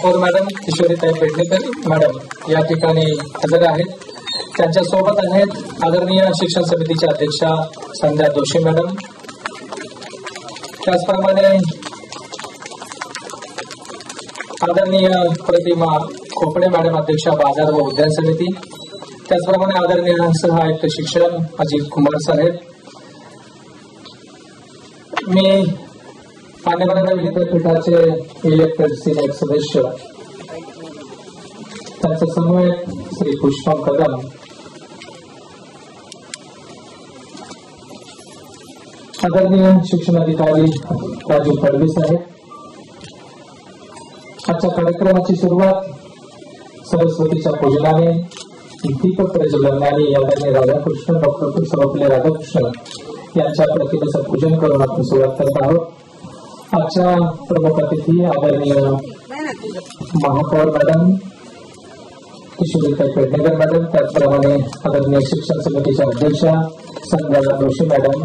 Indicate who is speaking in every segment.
Speaker 1: महापौर मॅडम किशोरीताई पेडणेकर मॅडम या ठिकाणी हजर आहेत. त्यांच्या सोबत आहेत आदरणीय शिक्षण समितीच्या अध्यक्षा संध्या जोशी मॅडम, त्याचप्रमाणे आदरणीय प्रतिमा खोपडे मॅडम अध्यक्षा बाजार व उद्यान समिती, त्याचप्रमाणे आदरणीय सह आयुक्त शिक्षण अजित कुमार साहेब. मी मान्यवरांना विद्यापीठाचे इलेक्टेड सिनेट सदस्य त्यांचे समन्वयक श्री पुष्पा कदम, आदरणीय शिक्षण अधिकारी राजू पडवी साहेब. आजच्या कार्यक्रमाची सुरुवात सरस्वतीच्या पूजनाने दीपक प्रज्वलनाने आदरणीय राधाकृष्ण डॉक्टर सर्वपल्ली राधाकृष्ण यांच्या प्रतिमेचं पूजन करून आपण सुरुवात करत आहोत. आजच्या प्रमुख अतिथी आदरणीय महापौर मॅडम किशोरीताई पेडणेकर मॅडम, त्याचप्रमाणे आदरणीय शिक्षण समितीच्या अध्यक्षा संध्या जोशी मॅडम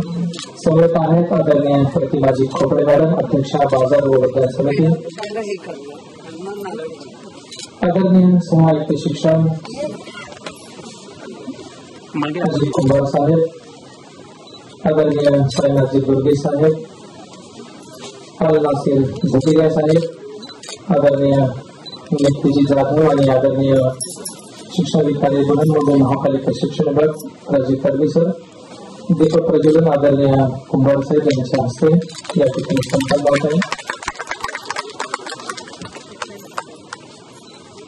Speaker 1: समवेत आहेत. आदरणीय प्रतिमाजी खोपडे मॅडम अध्यक्षा बाजार व उद्यान समिती, आदरणीय सह आयुक्त शिक्षण अजित कुमार साहेब, आदरणीय साईनाथजी दुर्गे साहेब, नासिर झुकिया साहेब, आदरणीय नितीजी जाधव आणि आदरणीय शिक्षणाधिकारी मुंबई महापालिका शिक्षण विभाग राजीव पडवी सर. दीपक प्रज्वलन आदरणीय कुंभार साहेब यांच्या हस्ते या ठिकाणी संपन्न होत आहे.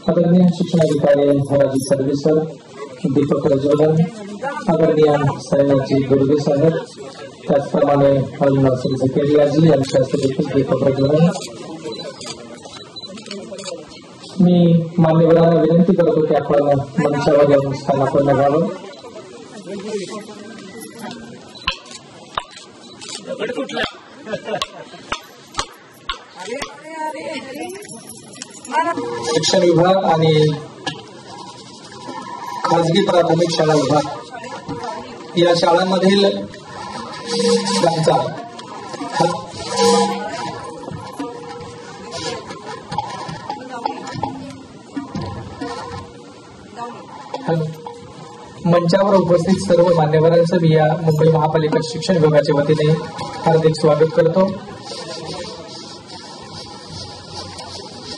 Speaker 1: आदरणीय शिक्षणाधिकारी राजीव पडवी सर, दीपक प्रज्वलन, आदरणीय साईनाथजी दुर्गे साहेब, त्याचप्रमाणे नासिर झुकियाजी यांच्या हस्ते देखील दीपक प्रज्वलन. मी मान्यवरांना विनंती करतो की आपण मंचावर येऊन स्थानापन्न व्हावं. शिक्षण विभाग आणि खाजगी प्राथमिक शाळा विभाग या शाळांमधील मंचावर उपस्थित सर्व मान्यवरांचं मी या मुंबई महापालिका शिक्षण विभागाच्या वतीने हार्दिक स्वागत करतो.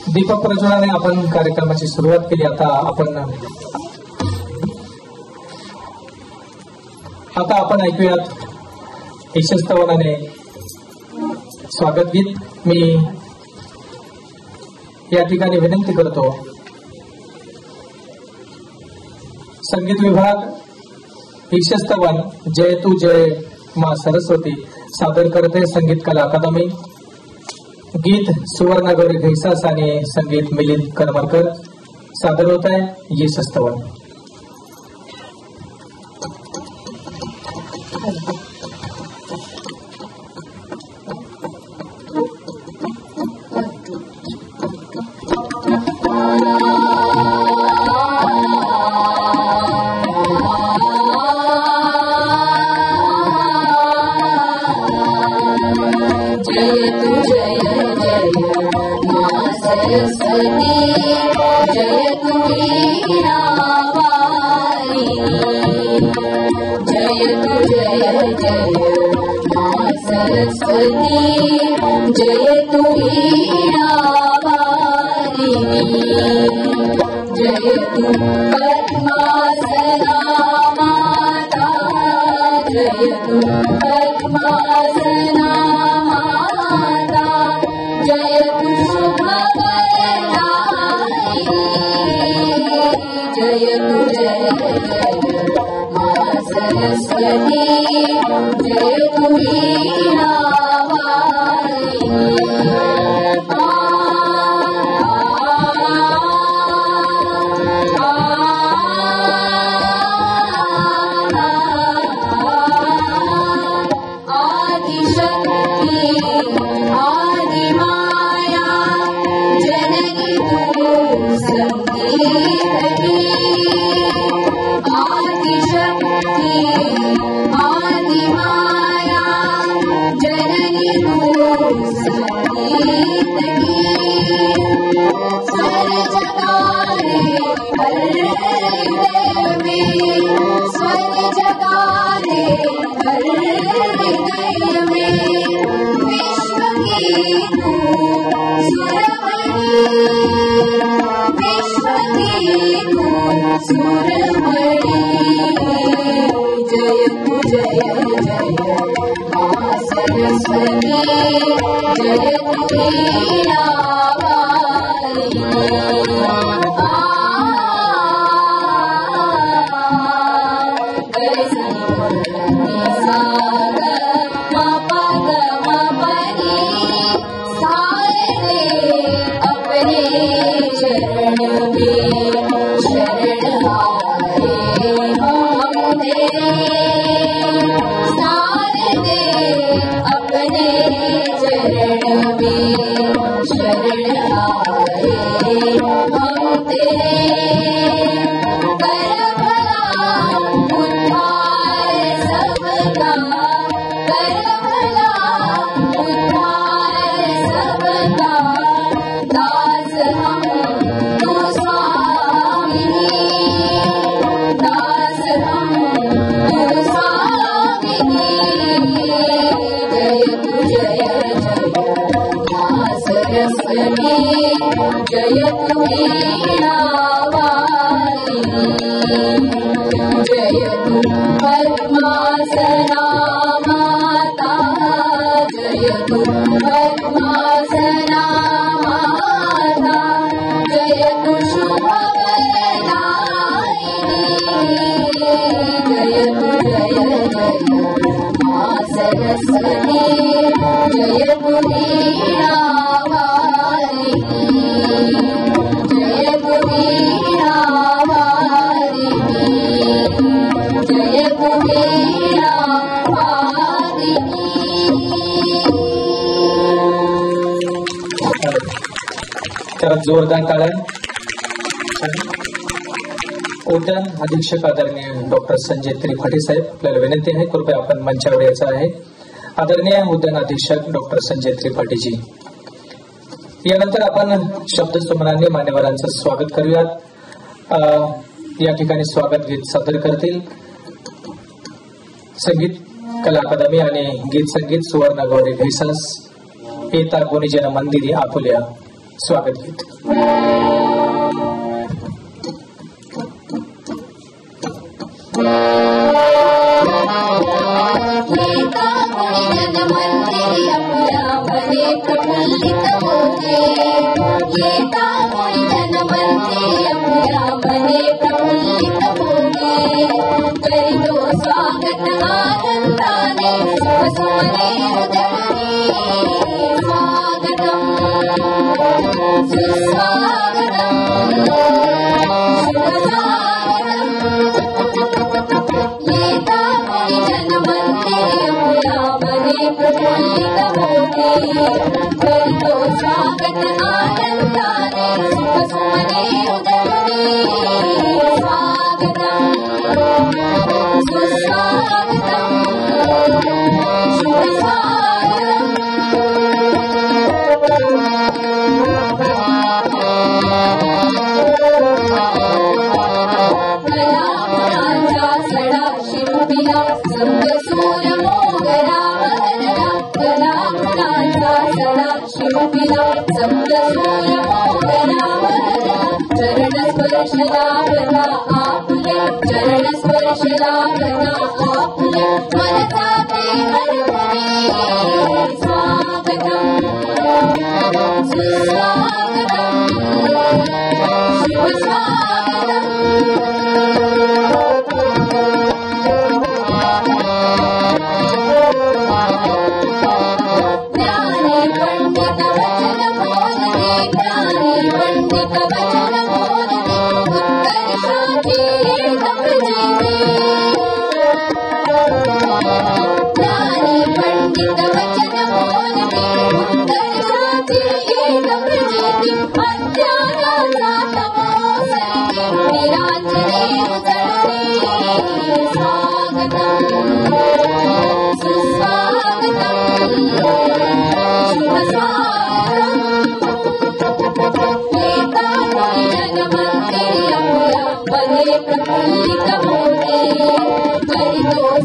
Speaker 1: दीपक प्रज्वलनाने आपण कार्यक्रमाची सुरुवात केली. आता आपण ऐकूयात यशस्तवनाने स्वागत गीत. मी या ठिकाणी विनंती करतो संगीत विभाग यशस्तवन जय तू जय मा सरस्वती सादर करते संगीत कला अकादमी. गीत सुवर्णगौरी घैसास आणि संगीत मिलिंद करमरकर सादर होत आहे यशस्तवन.
Speaker 2: Thank you.
Speaker 1: जोरदार टाळ्या. उद्यान अधीक्षक आदरणीय डॉक्टर संजय त्रिपाठी साहेब, आपल्याला विनंती आहे कृपया आपण मंचावर यायचं आहे. आदरणीय उद्यान अधीक्षक डॉक्टर संजय त्रिपाठीजी. यानंतर आपण शब्दसुमनाने मान्यवरांचं स्वागत करूयात. या ठिकाणी स्वागत गीत सादर करतील संगीत कला अकादमी आणि गीत संगीत सुवर्ण गौरी घैसास येता गुणीजन मंदिरी आपुल्या. स्वागत गीत.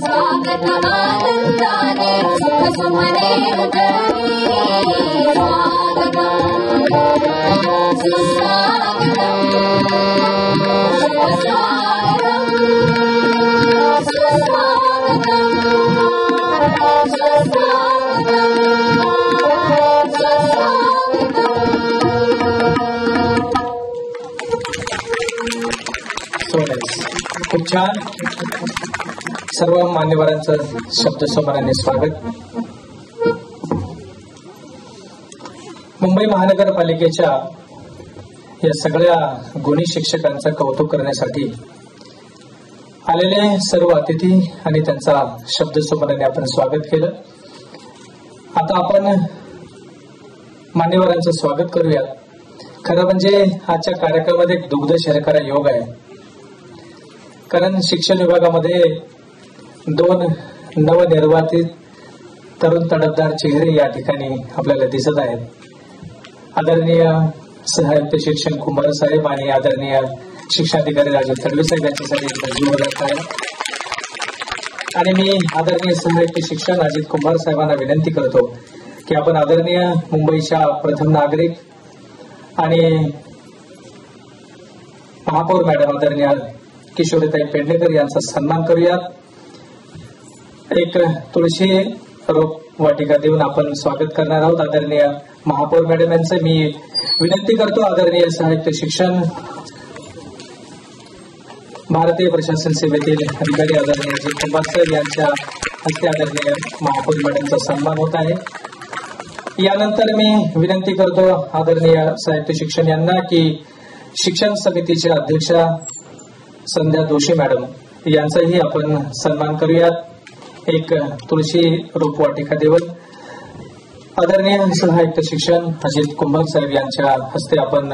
Speaker 2: स्वागत आनंदाने सुख सुमने
Speaker 1: खूप छान. सर्व मान्यवरांचं शब्दसमानाने स्वागत. मुंबई महानगरपालिकेच्या या सगळ्या गुणी शिक्षकांचं कौतुक करण्यासाठी आलेले सर्व अतिथी आणि त्यांचा शब्दसमानाने आपण स्वागत केलं. आता आपण मान्यवरांचं स्वागत करूयात. खरं म्हणजे आजच्या कार्यक्रमामध्ये एक दुग्ध शर्करा योग आहे. कारण शिक्षण विभागामध्ये 2 नवनिर्वाचित तरुण तडफदार चेहरे या ठिकाणी आपल्याला दिसत आहेत. आदरणीय सहाय्यक शिक्षण कुंभार साहेब आणि आदरणीय शिक्षणाधिकारी राजू तडवी साहेब यांच्यासाठी धन्यवाद आहे. आणि मी आदरणीय सहाय्यक शिक्षण अजित कुंभार साहेबांना विनंती करतो की आपण आदरणीय मुंबईच्या प्रथम नागरिक आणि महापौर मॅडम आदरणीय किशोरीताई पेडणेकर यांचा सन्मान करूयात. एक तुळशी रोप वाटिका देऊन आपण स्वागत करणार आहोत. आदरणीय महापौर मॅडम यांचं मी विनंती करतो. आदरणीय सहाय्यक शिक्षण भारतीय प्रशासन सेवेतील अधिकारी आदरणीय अजित कुंभार साहेब यांच्या हस्ते आदरणीय महापौर मॅडमचा सन्मान होत आहे. यानंतर मी विनंती करतो आदरणीय सहाय्यक शिक्षण यांना की शिक्षण समितीच्या अध्यक्षा संध्या जोशी मॅडम यांचाही आपण सन्मान करूयात. एक तुळशी रोपवाटिका देऊन आदरणीय सहाय्यक शिक्षण अजित कुंभार साहेब यांच्या हस्ते आपण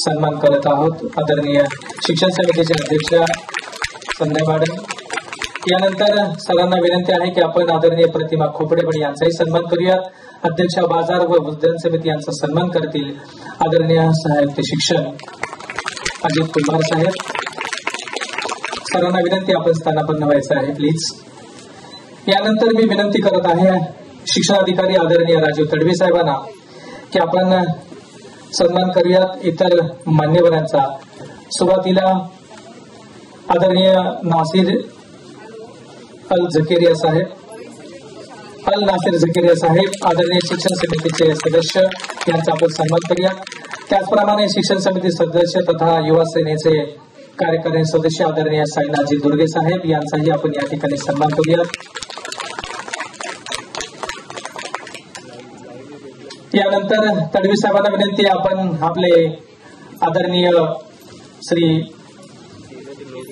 Speaker 1: सन्मान करत आहोत. आदरणीय शिक्षण समितीचे अध्यक्ष संध्या मॅडम. यानंतर सर्वांना विनंती आहे की आपण आदरणीय प्रतिमा खोपडे यांचाही सन्मान करूया. अध्यक्ष बाजार व उद्यान समिती यांचा सन्मान करतील आदरणीय सहाय्यक शिक्षण अजित कुंभार साहेब. सर्वांना विनंती आपण स्थानापन्न व्हायचं आहे प्लीज. यानंतर मी विनंती करत आहे शिक्षणाधिकारी आदरणीय राजू तडवी साहेबांना की आपण सन्मान करूयात इतर मान्यवरांचा. सुरुवातीला आदरणीय नासिर अल झकेरिया साहेब आदरणीय शिक्षण समितीचे सदस्य यांचा आपण सन्मान करूया. त्याचप्रमाणे शिक्षण समिती सदस्य तथा युवा सेनेचे कार्यकारी सदस्य आदरणीय साईनाथजी दुर्गे साहेब यांचाही आपण या ठिकाणी सन्मान करूया. यानंतर तडवी साहेबांना विनंती आपण आपले आदरणीय श्री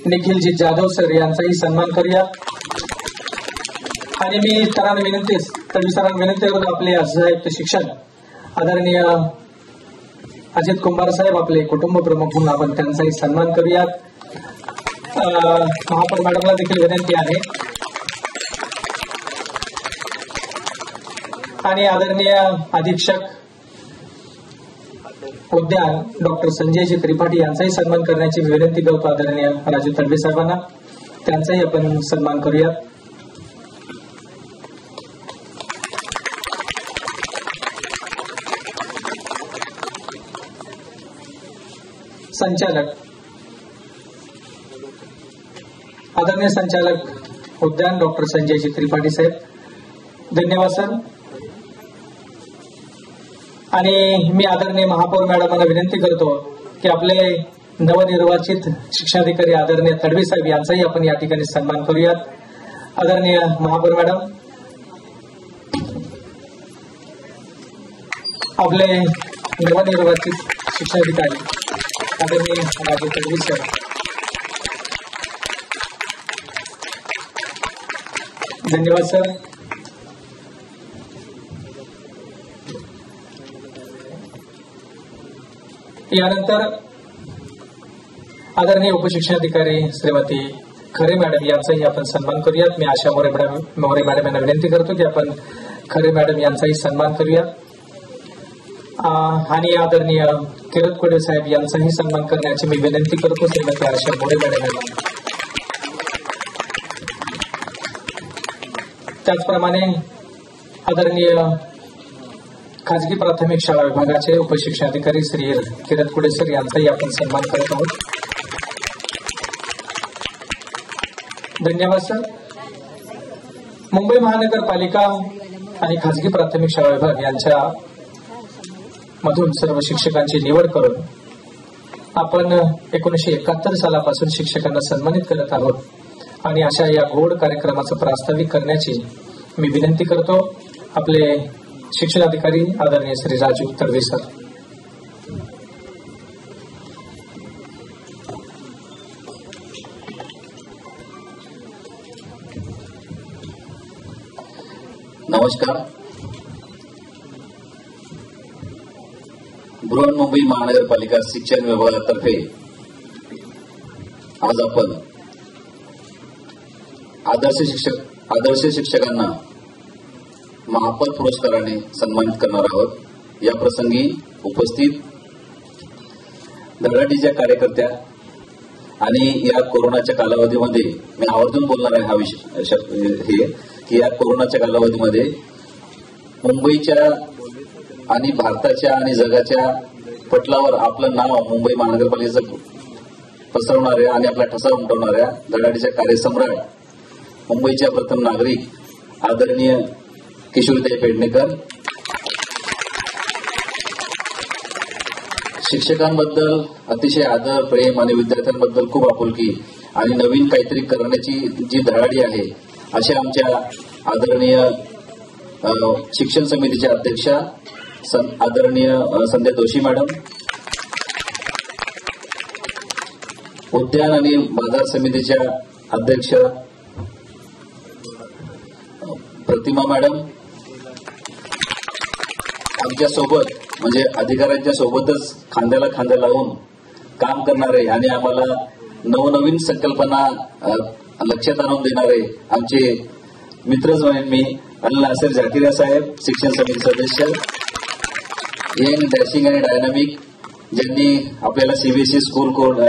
Speaker 1: निखिलजी जाधव सर यांचाही सन्मान करूया. आणि मी सरांना विनंती करतो आपले सहाय्यक शिक्षण आदरणीय अजित कुंभार साहेब आपले कुटुंब प्रमुख म्हणून आपण त्यांचाही सन्मान करूयात. महापौर मॅडमला देखील विनंती आहे. आणि आदरणीय अधीक्षक उद्यान डॉक्टर संजयजी त्रिपाठी यांचाही सन्मान करण्याची विनंती करतो आदरणीय राजू तडवी साहेबांना. त्यांचाही आपण सन्मान करूयात. संचालक आदरणीय संचालक उद्यान डॉक्टर संजयजी त्रिपाठी साहेब धन्यवाद सर. आणि मी आदरणीय महापौर मॅडमांना विनंती करतो की आपले नवनिर्वाचित शिक्षणाधिकारी आदरणीय तडवी साहेब यांचाही आपण या ठिकाणी सन्मान करूयात. आदरणीय महापौर मॅडम आपले नवनिर्वाचित शिक्षणाधिकारी आदरणीय राजू तडवी सर धन्यवाद सर. यानंतर आदरणीय उपशिक्षणाधिकारी श्रीमती खरे मॅडम यांचाही आपण सन्मान करूयात. मी आशा मोरे मॅडम यांना विनंती करतो की आपण खरे मॅडम यांचाही सन्मान करूयात. आणि आदरणीय किरतकोडे साहेब यांचाही सन्मान करण्याची मी विनंती करतो श्रीमती आशा मोरे मॅडम यांना. त्याचप्रमाणे आदरणीय खाजगी प्राथमिक शाळा विभागाचे उपशिक्षणाधिकारी श्री किरतकुडे सर यांचाही आपण सन्मान करत आहोत. धन्यवाद सर. मुंबई महानगरपालिका आणि खाजगी प्राथमिक शाळा विभाग यांच्या मधून सर्व शिक्षकांची निवड करून आपण 1971 सालापासून शिक्षकांना सन्मानित करत आहोत आणि अशा या गोड कार्यक्रमाचं प्रास्ताविक करण्याची मी विनंती करतो. आपले शिक्षणाधिकारी आदरणीय श्री राजू तडवी सर.
Speaker 3: नमस्कार. बृहन्मुंबई महानगरपालिका शिक्षण विभागातर्फे आज आपण आदर्श शिक्षकांना महापौर पुरस्काराने सन्मानित करणार आहोत. या प्रसंगी उपस्थित धडाडीच्या कार्यकर्त्या आणि या कोरोनाच्या कालावधीमध्ये मी आवर्जून बोलणार आहे हा विषय की या कोरोनाच्या कालावधीमध्ये मुंबईच्या आणि भारताच्या आणि जगाच्या पटलावर आपलं नाव मुंबई महानगरपालिकेचं पसरवणाऱ्या आणि आपला ठसा उमटवणाऱ्या धडाडीच्या कार्यसम्राट मुंबईच्या प्रथम नागरिक आदरणीय किशोरीताई पेडणेकर, शिक्षकांबद्दल अतिशय आदर प्रेम आणि विद्यार्थ्यांबद्दल खूप आपुलकी आणि नवीन काहीतरी करण्याची जी धडाडी आहे अशा आमच्या आदरणीय शिक्षण समितीच्या अध्यक्षा आदरणीय संध्या जोशी मॅडम, उद्यान आणि बाजार समितीच्या अध्यक्ष प्रतिमा मॅडम, आमच्या सोबत म्हणजे अधिकाऱ्यांच्या सोबतच खांद्याला खांदा लावून काम करणारे आणि आम्हाला नवनवीन संकल्पना लक्षात आणून देणारे आमचे मित्रच म्हणेन मी अल नासिर झाकिरिया साहेब, शिक्षण समिती सदस्य, यंग डॅशिंग आणि डायनामिक, ज्यांनी आपल्याला सीबीएसई स्कूल कोड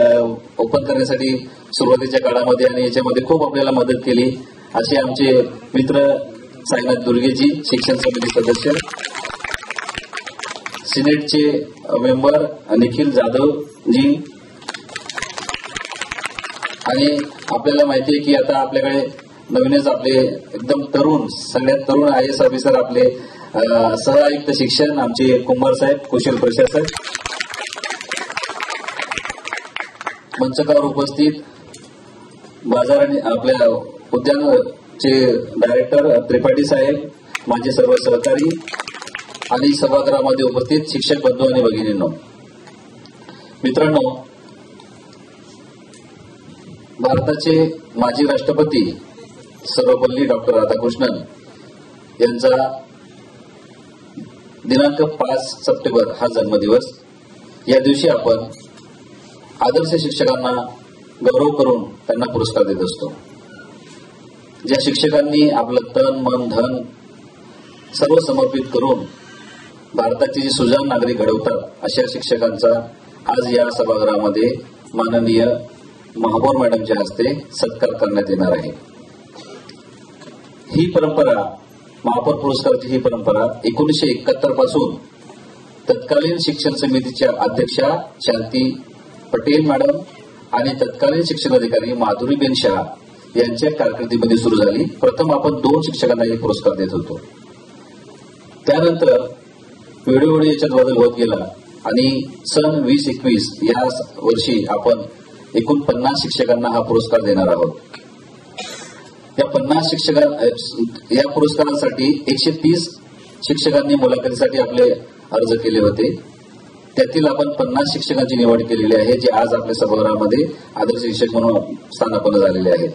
Speaker 3: ओपन करण्यासाठी सुरुवातीच्या काळामध्ये आणि याच्यामध्ये खूप आपल्याला मदत केली असे आमचे मित्र साईनाथ दुर्गेजी, शिक्षण समिती सदस्य, सिनेटचे मेंबर निखिल जाधव जी, आणि आपल्याला माहिती आहे की आता आपल्याकडे नवीनच आपले एकदम तरुण सगळ्यात तरुण IAS ऑफिसर आपले सह आयुक्त शिक्षण आमचे कुंभार साहेब, कुशल प्रशासक, मंचकावर उपस्थित बाजार आणि आपल्या उद्यानचे डायरेक्टर त्रिपाठी साहेब, माझे सर्व सहकारी आणि सभागृहामध्ये उपस्थित शिक्षक बंधू आणि भगिनींनो, मित्रांनो, भारताचे माजी राष्ट्रपती सर्वपल्ली डॉक्टर राधाकृष्णन यांचा दिनांक 5 सप्टेंबर हा जन्मदिवस. या दिवशी आपण आदर्श शिक्षकांना गौरव करून त्यांना पुरस्कार देत असतो. ज्या शिक्षकांनी आपलं तन मन धन सर्व समर्पित करून भारताचे जे सुजाण नागरिक घडवतात अशा शिक्षकांचा आज या सभागृहामध्ये माननीय महापौर मॅडमच्या हस्ते सत्कार करण्यात येणार आहे. ही परंपरा, महापौर पुरस्काराची ही परंपरा 1971 पासून तत्कालीन शिक्षण समितीच्या अध्यक्षा शांती पटेल मॅडम आणि तत्कालीन शिक्षणाधिकारी माधुरीबेन शाह यांच्या कारकिर्दीमध्ये सुरू झाली. प्रथम आपण 2 शिक्षकांना हे पुरस्कार देत होतो. त्यानंतर वेळोवेळी याच्यात बदल होत गेला आणि सन 2021 या वर्षी आपण एकूण 50 शिक्षकांना हा पुरस्कार देणार आहोत. या 50 या पुरस्कारासाठी 130 शिक्षकांनी मुलाखतीसाठी आपले अर्ज केले होते. त्यातील आपण 50 शिक्षकांची निवड केलेली आहे जे आज आपल्या सभागृहामध्ये आदर्श शिक्षक म्हणून स्थानापन्न झालेले आहेत.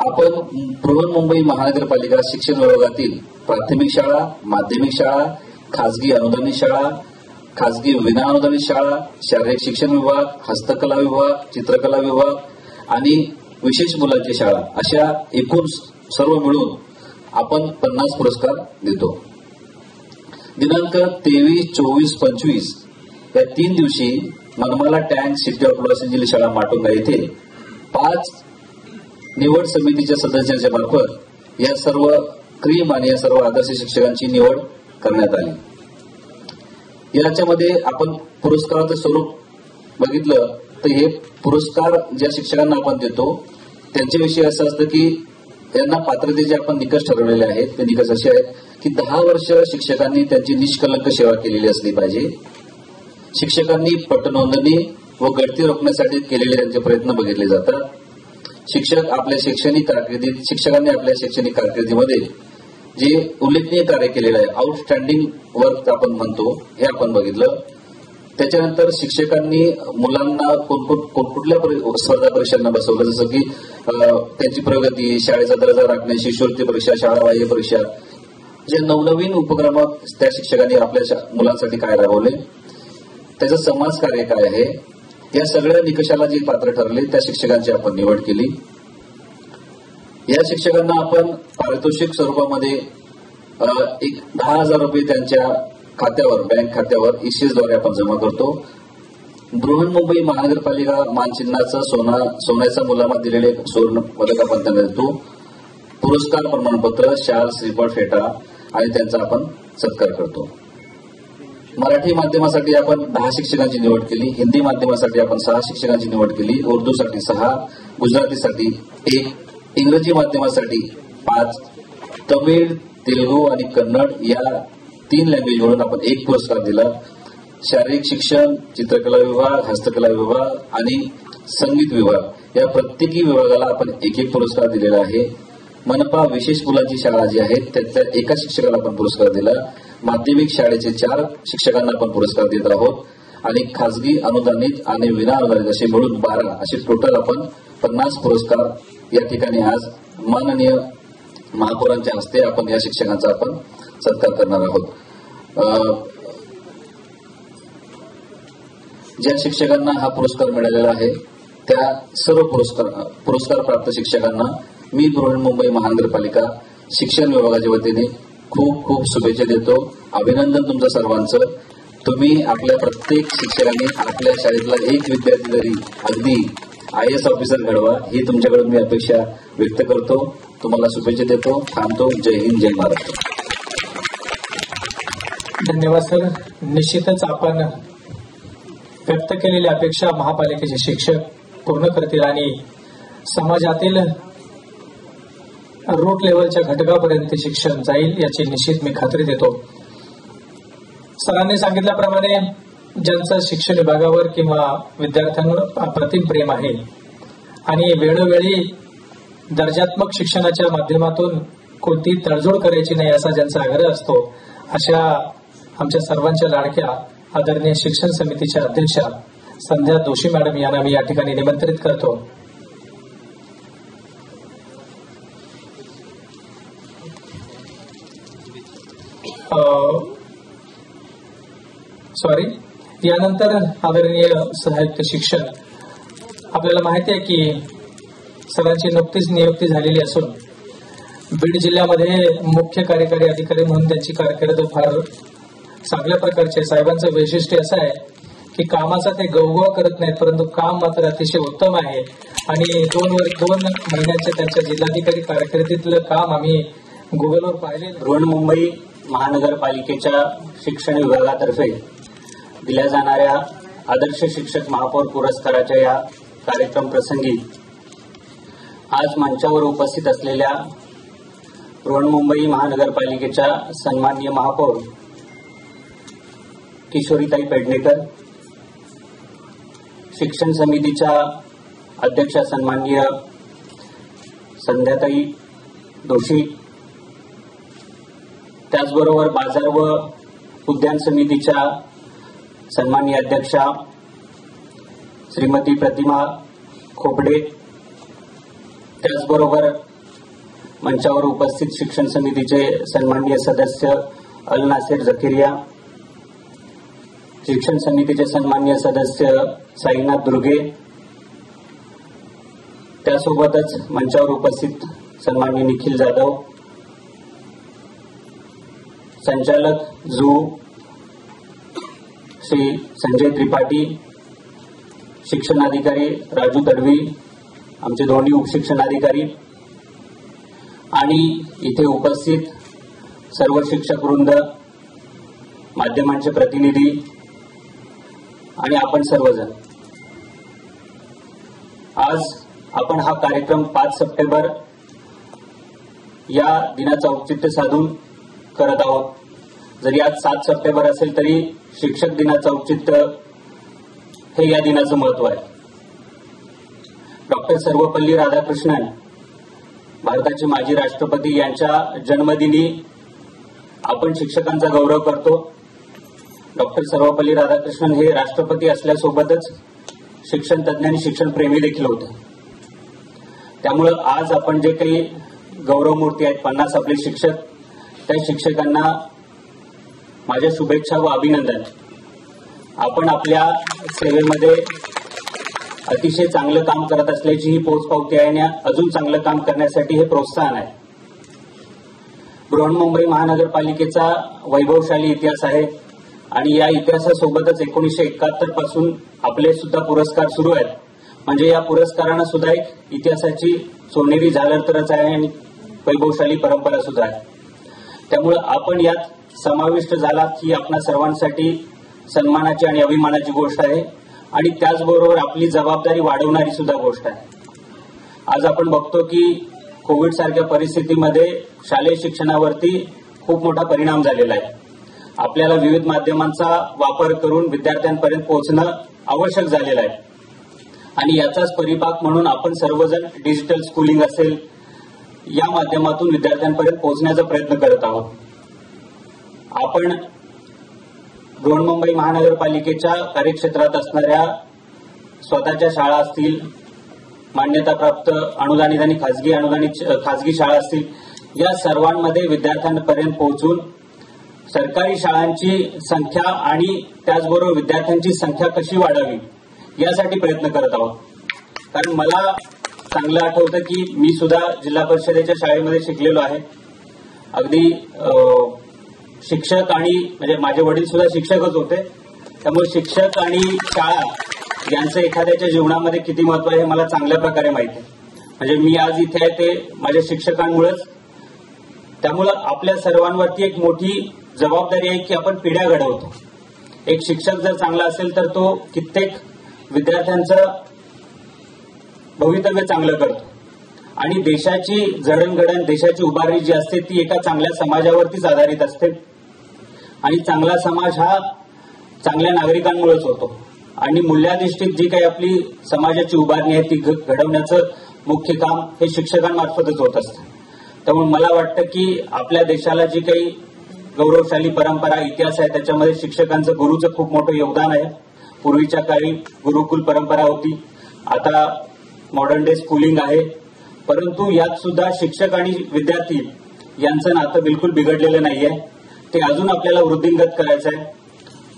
Speaker 3: आपण बृहन्मुंबई महानगरपालिका शिक्षण विभागातील प्राथमिक शाळा, माध्यमिक शाळा, खासगी अनुदानित शाळा, खासगी विना अनुदानित शाळा, शारीरिक शिक्षण विभाग, हस्तकला विभाग, चित्रकला विभाग आणि विशेष मुलांची शाळा अशा एकूण सर्व मिळून आपण 50 पुरस्कार देतो. दिनांक 23, 24, 25 या 3 दिवशी Manmala tank city of Los Angeles शाळा माटुंगा येथे 5 निवड समितीच्या सदस्यांच्या मार्फत या सर्व क्रीम आणि या सर्व आदर्श शिक्षकांची निवड करण्यात आली। याच्यामध्ये आपण पुरस्काराचं स्वरूप बघितलं तर हे पुरस्कार ज्या शिक्षकांना आपण देतो त्यांच्याविषयी असं असतं की यांना पात्रतेचे आपण निकष ठरवलेले आहेत। ते निकष असे आहेत की 10 वर्ष शिक्षकांनी त्यांची निष्कलंक सेवा केलेली असली पाहिजे, शिक्षकांनी पटनोंदणी व गळती रोखण्यासाठी केलेले त्यांचे प्रयत्न बघितले जातात, शिक्षकांनी आपल्या शैक्षणिक कारकिर्दीमध्ये जे उल्लेखनीय कार्य केलेलं आहे, आउटस्टँडिंग वर्क आपण म्हणतो, हे आपण बघितलं। त्याच्यानंतर शिक्षकांनी मुलांना कुठल्या स्पर्धा परीक्षांना बसवलं, जसं की त्यांची प्रगती, शाळेचा दर्जा राखणे, शिष्यवृत्ती परीक्षा, शाळाबाह्य परीक्षा, जे नवनवीन उपक्रम त्या शिक्षकांनी आपल्या मुलांसाठी काय राबवले, त्याचं समाज कार्य काय आहे, या सगळ्या निकषाला जे पात्र ठरले त्या शिक्षकांची आपण निवड केली। या शिक्षकांना आपण पारितोषिक स्वरूपामध्ये 10,000 रुपये त्यांच्या खात्यावर, बँक खात्यावर ECS द्वारे आपण जमा करतो। बृहन्मुंबई महानगरपालिका मानचिन्हाचं सोन्याचा मुलामा दिलेले सुवर्ण पदक आपण त्यांना देतो, पुरस्कार प्रमाणपत्र, शाल, श्रीफळ, फेटा आणि त्यांचा आपण सत्कार करतो। मराठी माध्यमासाठी आपण 10 शिक्षकांची निवड केली, हिंदी माध्यमासाठी आपण 6 शिक्षकांची निवड केली, उर्दूसाठी 6, गुजरातीसाठी 1, इंग्रजी माध्यमासाठी 5, तमिळ, तेलुगू आणि कन्नड या 3 लँग्वेज म्हणून आपण 1 पुरस्कार दिला। शारीरिक शिक्षण, चित्रकला विभाग, हस्तकला विभाग आणि संगीत विभाग या प्रत्येकी विभागाला आपण 1 पुरस्कार दिलेला आहे। मनपा विशेष मुलांची शाळा जी आहे त्याच्या 1 शिक्षकाला आपण पुरस्कार दिला। माध्यमिक शाळेचे 4 शिक्षकांना आपण पुरस्कार देत आहोत आणि खासगी अनुदानित आणि विना अनुदानित असे मिळून 12 असे टोटल आपण 50 पुरस्कार या ठिकाणी आज माननीय महापौरांच्या हस्ते आपण या शिक्षकांचा आपण सत्कार करणार आहोत। ज्या शिक्षकांना हा पुरस्कार मिळालेला आहे त्या सर्व पुरस्कार प्राप्त शिक्षकांना मी बृहन्मुंबई महानगरपालिका शिक्षण विभागाच्या वतीने खूप खूप शुभेच्छा देतो। अभिनंदन तुमचं सर्वांचं। तुम्ही आपल्या प्रत्येक शिक्षकांनी आपल्या शाळेतला 1 विद्यार्थी जरी अगदी IAS ऑफिसर घडवा ही तुमच्याकडून मी अपेक्षा व्यक्त करतो। तुम्हाला शुभेच्छा देतो, थांबतो। जय हिंद, जय महाराष्ट्र।
Speaker 1: धन्यवाद सर। निश्चितच आपण व्यक्त केलेल्या अपेक्षा महापालिकेचे शिक्षक पूर्ण करतील आणि समाजातील रूट लेवलच्या घटकापर्यंत शिक्षण जाईल याची निश्चित मी खात्री देतो। सरांनी सांगितल्याप्रमाणे ज्यांचं शिक्षण विभागावर किंवा विद्यार्थ्यांवर अप्रतिम प्रेम आहे आणि वेळोवेळी दर्जात्मक शिक्षणाच्या माध्यमातून कोणती तडजोड करायची नाही असा ज्यांचा आग्रह असतो, अशा आमच्या सर्वांच्या लाडक्या आदरणीय शिक्षण समितीच्या अध्यक्षा संध्या दोशी मॅडम यांना मी या ठिकाणी निमंत्रित करतो। यानंतर आदरणीय सहाय्यक शिक्षक, आपल्याला माहिती आहे की सरांची नुकतीच नियुक्ती झालेली असून बीड जिल्ह्यामध्ये मुख्य कार्यकारी अधिकारी म्हणून त्यांची कारकीर्द फार चांगल्या प्रकारची आहे। साहेबांचं वैशिष्ट्य असं आहे की कामाचा ते गवगवा करत नाहीत, परंतु काम मात्र अतिशय उत्तम आहे आणि 2 महिन्यांच्या त्यांच्या जिल्हाधिकारी कारकिर्दीतलं काम आम्ही गुगलवर पाहिले।
Speaker 4: बृहन्मुंबई महानगरपालिकेच्या शिक्षण विभागातर्फे दिल्या जाणाऱ्या आदर्श शिक्षक महापौर पुरस्काराच्या या कार्यक्रम प्रसंगी आज मंचावर उपस्थित असलेल्या बृहन्मुंबई महानगरपालिकेच्या सन्माननीय महापौर किशोरीताई पेडणेकर, शिक्षण समितीच्या अध्यक्षा सन्माननीय संध्याताई दोशी, त्याचबरोबर बाजार व उद्यान समितीच्या सन्माननीय अध्यक्षा श्रीमती प्रतिमा खोपडे, त्याचबरोबर मंचावर उपस्थित शिक्षण समितीचे सन्माननीय सदस्य अल नासिर झकिरिया, शिक्षण समितीचे सन्माननीय सदस्य साईनाथ दुर्गे, त्यासोबतच मंचावर उपस्थित सन्माननीय निखिल जाधव, संचालक झू श्री संजय त्रिपाठी, शिक्षणाधिकारी राजू तडवी आमचे दोन्ही उपशिक्षणाधिकारी आणि इथे उपस्थित सर्व शिक्षक वृंद, माध्यमांचे प्रतिनिधी आणि आपण सर्वजण, आज आपण हा कार्यक्रम 5 सप्टेंबर या दिनाचं औचित्य साधून करत आहोत. जरी आज 7 सप्टेंबर असेल तरी शिक्षक दिनाचं औचित्य हे या दिनाचं महत्व आहे. डॉक्टर सर्वपल्ली राधाकृष्णन, भारताचे माजी राष्ट्रपती, यांच्या जन्मदिनी आपण शिक्षकांचा गौरव करतो. डॉक्टर सर्वपल्ली राधाकृष्णन हे राष्ट्रपती असल्यासोबतच शिक्षण तज्ञ आणि शिक्षण प्रेमी देखील होते. त्यामुळं आज आपण जे काही गौरव मूर्ती आहेत 50 आपले शिक्षक, त्या शिक्षकांना माझ्या शुभेच्छा व अभिनंदन. आपण आपल्या सेवेमध्ये अतिशय चांगलं काम करत असल्याची ही पोचपावती आहे आणि अजून चांगलं काम करण्यासाठी हे प्रोत्साहन आहे. बृहन्मुंबई महानगरपालिकेचा वैभवशाली इतिहास आहे आणि या इतिहासासोबतच 1971 पासून आपले सुद्धा पुरस्कार सुरू आहेत. म्हणजे या पुरस्कारांना सुद्धा एक इतिहासाची सोनेरी झालर तरच आहे आणि वैभवशाली परंपरा सुद्धा आहे. त्यामुळे आपण यात समाविष्ट झालात ही आपल्या सर्वांसाठी सन्मानाची आणि अभिमानाची गोष्ट आहे आणि त्याचबरोबर आपली जबाबदारी वाढवणारी सुद्धा गोष्ट आहे. आज आपण बघतो की कोविड सारख्या परिस्थितीमध्ये शालेय शिक्षणावरती खूप मोठा परिणाम झालेला आहे. आपल्याला विविध माध्यमांचा वापर करून विद्यार्थ्यांपर्यंत पोहोचणं आवश्यक झालेलं आहे आणि याचाच परिपाक म्हणून आपण सर्वजण डिजिटल स्कूलिंग असेल या माध्यमातून विद्यार्थ्यांपर्यंत पोहोचण्याचा प्रयत्न करत आहोत. आपण बृहन्मुंबई महानगरपालिकेच्या कार्यक्षेत्रात असणाऱ्या स्वतःच्या शाळा असतील, मान्यताप्राप्त अनुदानित आणि खासगी शाळा असतील, या सर्वांमध्ये विद्यार्थ्यांपर्यंत पोहोचून सरकारी शाळांची संख्या आणि त्याचबरोबर विद्यार्थ्यांची संख्या कशी वाढावी यासाठी प्रयत्न करत आहोत. कारण मला चांगलं आठवतं की मी सुद्धा जिल्हा परिषदेच्या शाळेमध्ये शिकलेलो आहे. अगदी शिक्षक आणि म्हणजे माझे वडील सुद्धा शिक्षकच होते. त्यामुळे शिक्षक आणि शाळा यांचं एखाद्याच्या जीवनामध्ये किती महत्व आहे हे मला चांगल्या प्रकारे माहिती आहे. म्हणजे मी आज इथे आहे ते माझ्या शिक्षकांमुळेच. त्यामुळं आपल्या सर्वांवरती एक मोठी जबाबदारी आहे की आपण पिढ्या घडवतो. एक शिक्षक जर चांगला असेल तर तो कित्येक विद्यार्थ्यांचं भवितव्य चांगलं करतो आणि देशाची जडणघडण, देशाची उभारणी जी असते ती एका चांगल्या समाजावरतीच आधारित असते आणि चांगला समाज हा चांगल्या नागरिकांमुळेच होतो आणि मूल्याधिष्ठित जी काही आपली समाजाची उभारणी आहे ती घडवण्याचं मुख्य काम हे शिक्षकांमार्फतच होत असतं. त्यामुळे मला वाटतं की आपल्या देशाला जी काही गौरवशाली परंपरा, इतिहास आहे त्याच्यामध्ये शिक्षकांचं, गुरुचं खूप मोठं योगदान आहे. पूर्वीच्या काळी गुरुकुल परंपरा होती, आता मॉडर्न डे स्कूलिंग आहे, परंतु यात सुद्धा शिक्षक आणि विद्यार्थी यांचं नातं बिलकुल बिघडलेलं नाहीये. ते अजून आपल्याला वृद्धिंगत करायचं आहे.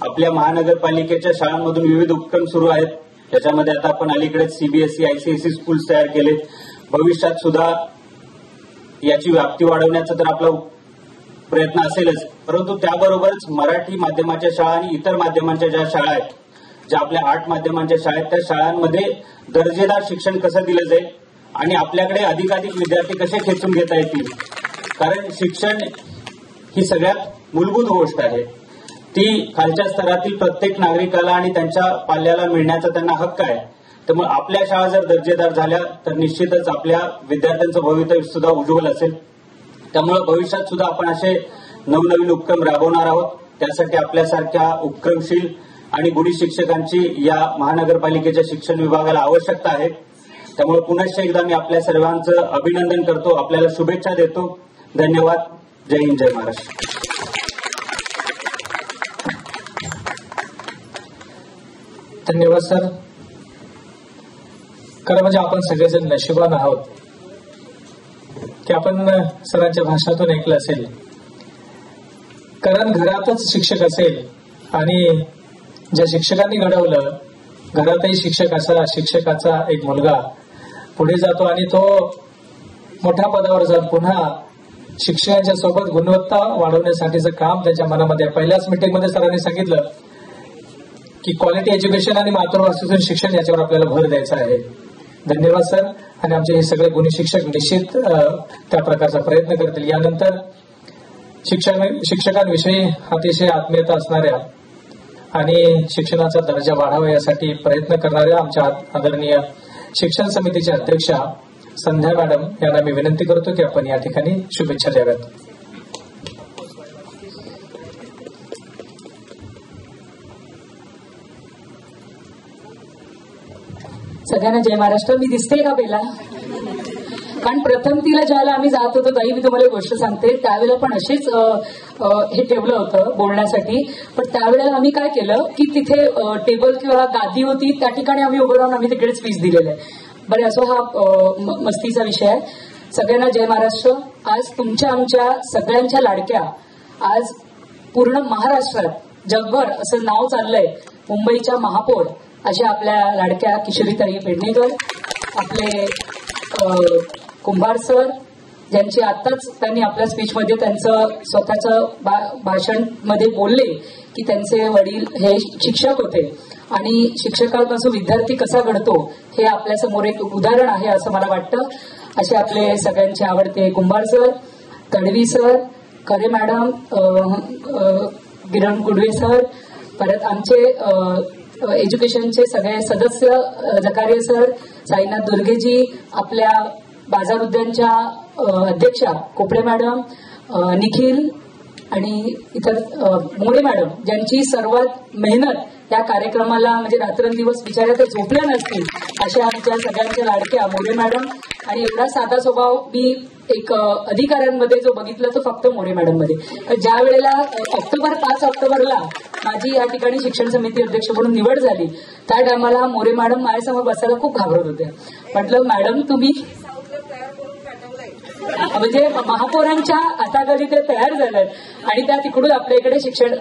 Speaker 4: आपल्या महानगरपालिकेच्या शाळांमधून विविध उपक्रम सुरू आहेत. त्याच्यामध्ये आता आपण अलीकडेच सीबीएसई, आयसीएसई स्कूल्स तयार केले. भविष्यात सुद्धा याची व्याप्ती वाढवण्याचा तर आपला प्रयत्न असेलच, परंतु त्याबरोबरच मराठी माध्यमाच्या शाळा आणि इतर माध्यमांच्या ज्या शाळा आहेत, ज्या आपल्या 8 माध्यमांच्या शाळा आहेत, त्या शाळांमध्ये दर्जेदार शिक्षण कसं दिलं जाईल आणि आपल्याकडे अधिकाधिक विद्यार्थी कसे खेचून घेता येतील. कारण शिक्षण ही सगळ्यात मूलभूत गोष्ट आहे. ती खालच्या स्तरातील प्रत्येक नागरिकाला आणि त्यांच्या पाल्याला मिळण्याचा त्यांना हक्क आहे. त्यामुळे आपल्या शाळा जर दर्जेदार झाल्या तर निश्चितच आपल्या विद्यार्थ्यांचं भवितव्य सुद्धा उज्ज्वल असेल. त्यामुळे भविष्यात सुद्धा आपण असे नवनवीन उपक्रम राबवणार आहोत. त्यासाठी आपल्यासारख्या उपक्रमशील आणि गुणी शिक्षकांची या महानगरपालिकेच्या शिक्षण विभागाला आवश्यकता आहे. त्यामुळे पुनश्च एकदा मी आपल्या सर्वांचं अभिनंदन करतो, आपल्याला शुभेच्छा देतो. धन्यवाद. जय हिंद, जय महाराष्ट्र.
Speaker 1: धन्यवाद सर. खरं म्हणजे आपण सगळेजण नशिबान आहोत की आपण सरांच्या भाषणातून ऐकलं असेल. कारण घरातच शिक्षक असेल आणि ज्या शिक्षकांनी घडवलं, घरातही शिक्षकाचा एक मुलगा पुढे जातो आणि तो मोठ्या पदावर जाऊन पुन्हा शिक्षकांच्या सोबत गुणवत्ता वाढवण्यासाठीचं काम त्याच्या मनामध्ये. पहिल्याच मीटिंगमध्ये सरांनी सांगितलं की क्वालिटी एज्युकेशन आणि मातृभाषेतून शिक्षण याच्यावर आपल्याला भर द्यायचा आहे. धन्यवाद सर. आणि आमचे हे सगळे गुणी शिक्षक निश्चित त्या प्रकारचा प्रयत्न करतील. यानंतर शिक्षकांविषयी अतिशय आत्मीयता असणाऱ्या आणि शिक्षणाचा दर्जा वाढावा यासाठी प्रयत्न करणाऱ्या आमच्या आदरणीय शिक्षण समितीच्या अध्यक्षा संध्या मॅडम यांना मी विनंती करतो की आपण या ठिकाणी शुभेच्छा द्याव्यात.
Speaker 5: सगळ्यांना जय महाराष्ट्र. मी दिसते का पहिला? कारण प्रथम तिला ज्यावेळेला आम्ही जात होतो ताई, मी तुम्हाला गोष्ट सांगते, त्यावेळेला पण अशीच हे ठेवलं होतं बोलण्यासाठी. पण त्यावेळेला आम्ही काय केलं की तिथे टेबल किंवा गादी होती, त्या ठिकाणी आम्ही उभं राहून आम्ही तिकडे स्पीच दिलेलं आहे. बरं, असं हा मस्तीचा विषय आहे. सगळ्यांना जय महाराष्ट्र. आज तुमच्या आमच्या सगळ्यांच्या लाडक्या आज पूर्ण महाराष्ट्रात जगभर असं नाव चाललंय, मुंबईच्या महापौर अशा आपल्या लाडक्या किशोरीताई पेडणेकर, आपले कुंभार सर, ज्यांची आताच त्यांनी आपल्या स्पीचमध्ये त्यांचं स्वतःचं भाषण मध्ये बोलले की त्यांचे वडील हे शिक्षक होते आणि शिक्षकांपासून विद्यार्थी कसा घडतो हे आपल्या समोर एक उदाहरण आहे असं मला वाटतं. असे आपले सगळ्यांचे आवडते कुंभार सर, तडवी सर, खरे मॅडम, किरण गुडवे सर, परत आमचे एज्युकेशनचे सगळे सदस्य जकारिया सर, साईनाथ दुर्गेजी, आपल्या बाजार उद्यानच्या अध्यक्षा कोपडे मॅडम, निखिल आणि इतर मोरे मॅडम, ज्यांची सर्वात मेहनत या कार्यक्रमाला म्हणजे रात्रंदिवस बिचाऱ्या ते झोपल्या नसतील अशा आमच्या सगळ्यांच्या लाडक्या मोरे मॅडम. आणि एवढा साधा स्वभाव मी एक अधिकाऱ्यांमध्ये जो बघितला तो फक्त मोरे मॅडम मध्ये. ज्या वेळेला 5 ऑक्टोबरला माझी या ठिकाणी शिक्षण समिती अध्यक्ष म्हणून निवड झाली त्या टायमाला मोरे मॅडम माझ्यासमोर बसायला खूप घाबरत होत्या. म्हटलं मॅडम तुम्ही म्हणजे महापौरांच्या हाताखाली ते तयार झालेत आणि त्या तिकडून आपल्या इकडे शिक्षण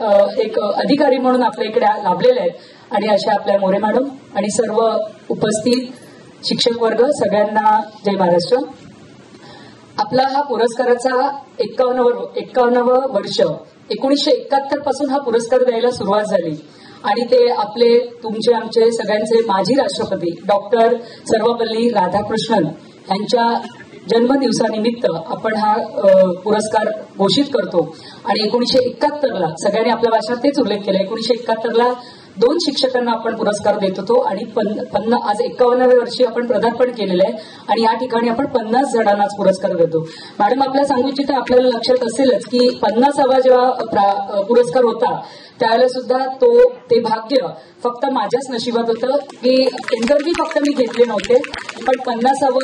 Speaker 5: एक अधिकारी म्हणून आपल्या इकडे लाभलेले आहेत. आणि अशा आपल्या मोरे मॅडम आणि सर्व उपस्थित शिक्षक वर्ग सगळ्यांना जय महाराष्ट्र. आपला हा पुरस्काराचा 51वं वर्ष 1971 पासून हा पुरस्कार द्यायला सुरुवात झाली आणि ते आपले तुमचे आमचे सगळ्यांचे माजी राष्ट्रपती डॉक्टर सर्वपल्ली राधाकृष्णन यांच्या जन्मदिवसानिमित्त आपण हा पुरस्कार घोषित करतो. आणि 1971ला सगळ्यांनी आपल्या भाषणात तेच उल्लेख केला, 1971ला 2 शिक्षकांना आपण पुरस्कार देत होतो आणि आज 51व्या वर्षी आपण पदार्पण केलेलं आहे आणि या ठिकाणी आपण 50 जणांनाच पुरस्कार देतो. मॅडम आपल्याला सांगू इच्छिते, आपल्याला लक्षात असेलच की 50वा जेव्हा पुरस्कार होता त्यावेळेला सुद्धा ते भाग्य फक्त माझ्याच नशिबात होतं की इंटरव्ह्यू फक्त मी घेतले नव्हते, पण 50व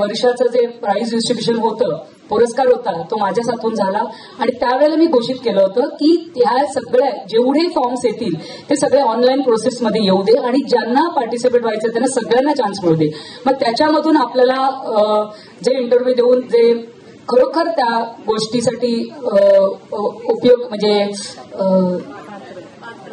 Speaker 5: वर्षाचं जे प्राइज डिस्ट्रीब्युशन होतं, पुरस्कार होता, तो माझ्याच हातून झाला. आणि त्यावेळेला मी घोषित केलं होतं की ह्या सगळ्या जेवढे फॉर्म्स येतील ते सगळे ऑनलाईन प्रोसेसमध्ये येऊ दे आणि ज्यांना पार्टिसिपेट व्हायचं त्यांना सगळ्यांना चान्स मिळू दे. मग त्याच्यामधून आपल्याला जे इंटरव्ह्यू देऊन जे खरोखर त्या गोष्टीसाठी उपयोग म्हणजे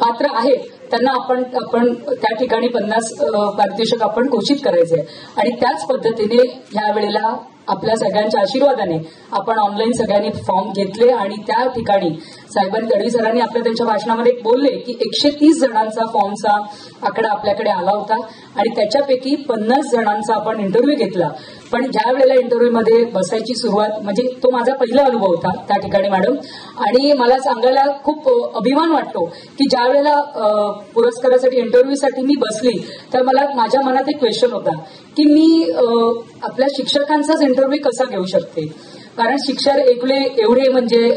Speaker 5: पात्र आहेत त्यांना आपण त्या ठिकाणी 50 पारितोषिक आपण घोषित करायचे आणि त्याच पद्धतीने या वेळेला आपल्या सगळ्यांच्या आशीर्वादाने आपण ऑनलाईन सगळ्यांनी फॉर्म घेतले आणि त्या ठिकाणी साहेबांनी तडवी सरांनी त्यांच्या भाषणामध्ये बोलले की 130 जणांचा फॉर्मचा आकडा आपल्याकडे आला होता आणि त्याच्यापैकी 50 जणांचा आपण इंटरव्ह्यू घेतला. पण ज्या वेळेला इंटरव्ह्यूमध्ये बसायची सुरुवात म्हणजे तो माझा पहिला अनुभव होता त्या ठिकाणी मॅडम. आणि मला सांगायला खूप अभिमान वाटतो की ज्या वेळेला पुरस्कारासाठी इंटरव्ह्यूसाठी मी बसली तर मला माझ्या मनात एक क्वेश्चन होता की मी आपल्या शिक्षकांचाच इंटरव्ह्यू कसा घेऊ शकते, कारण शिक्षक एवढे म्हणजे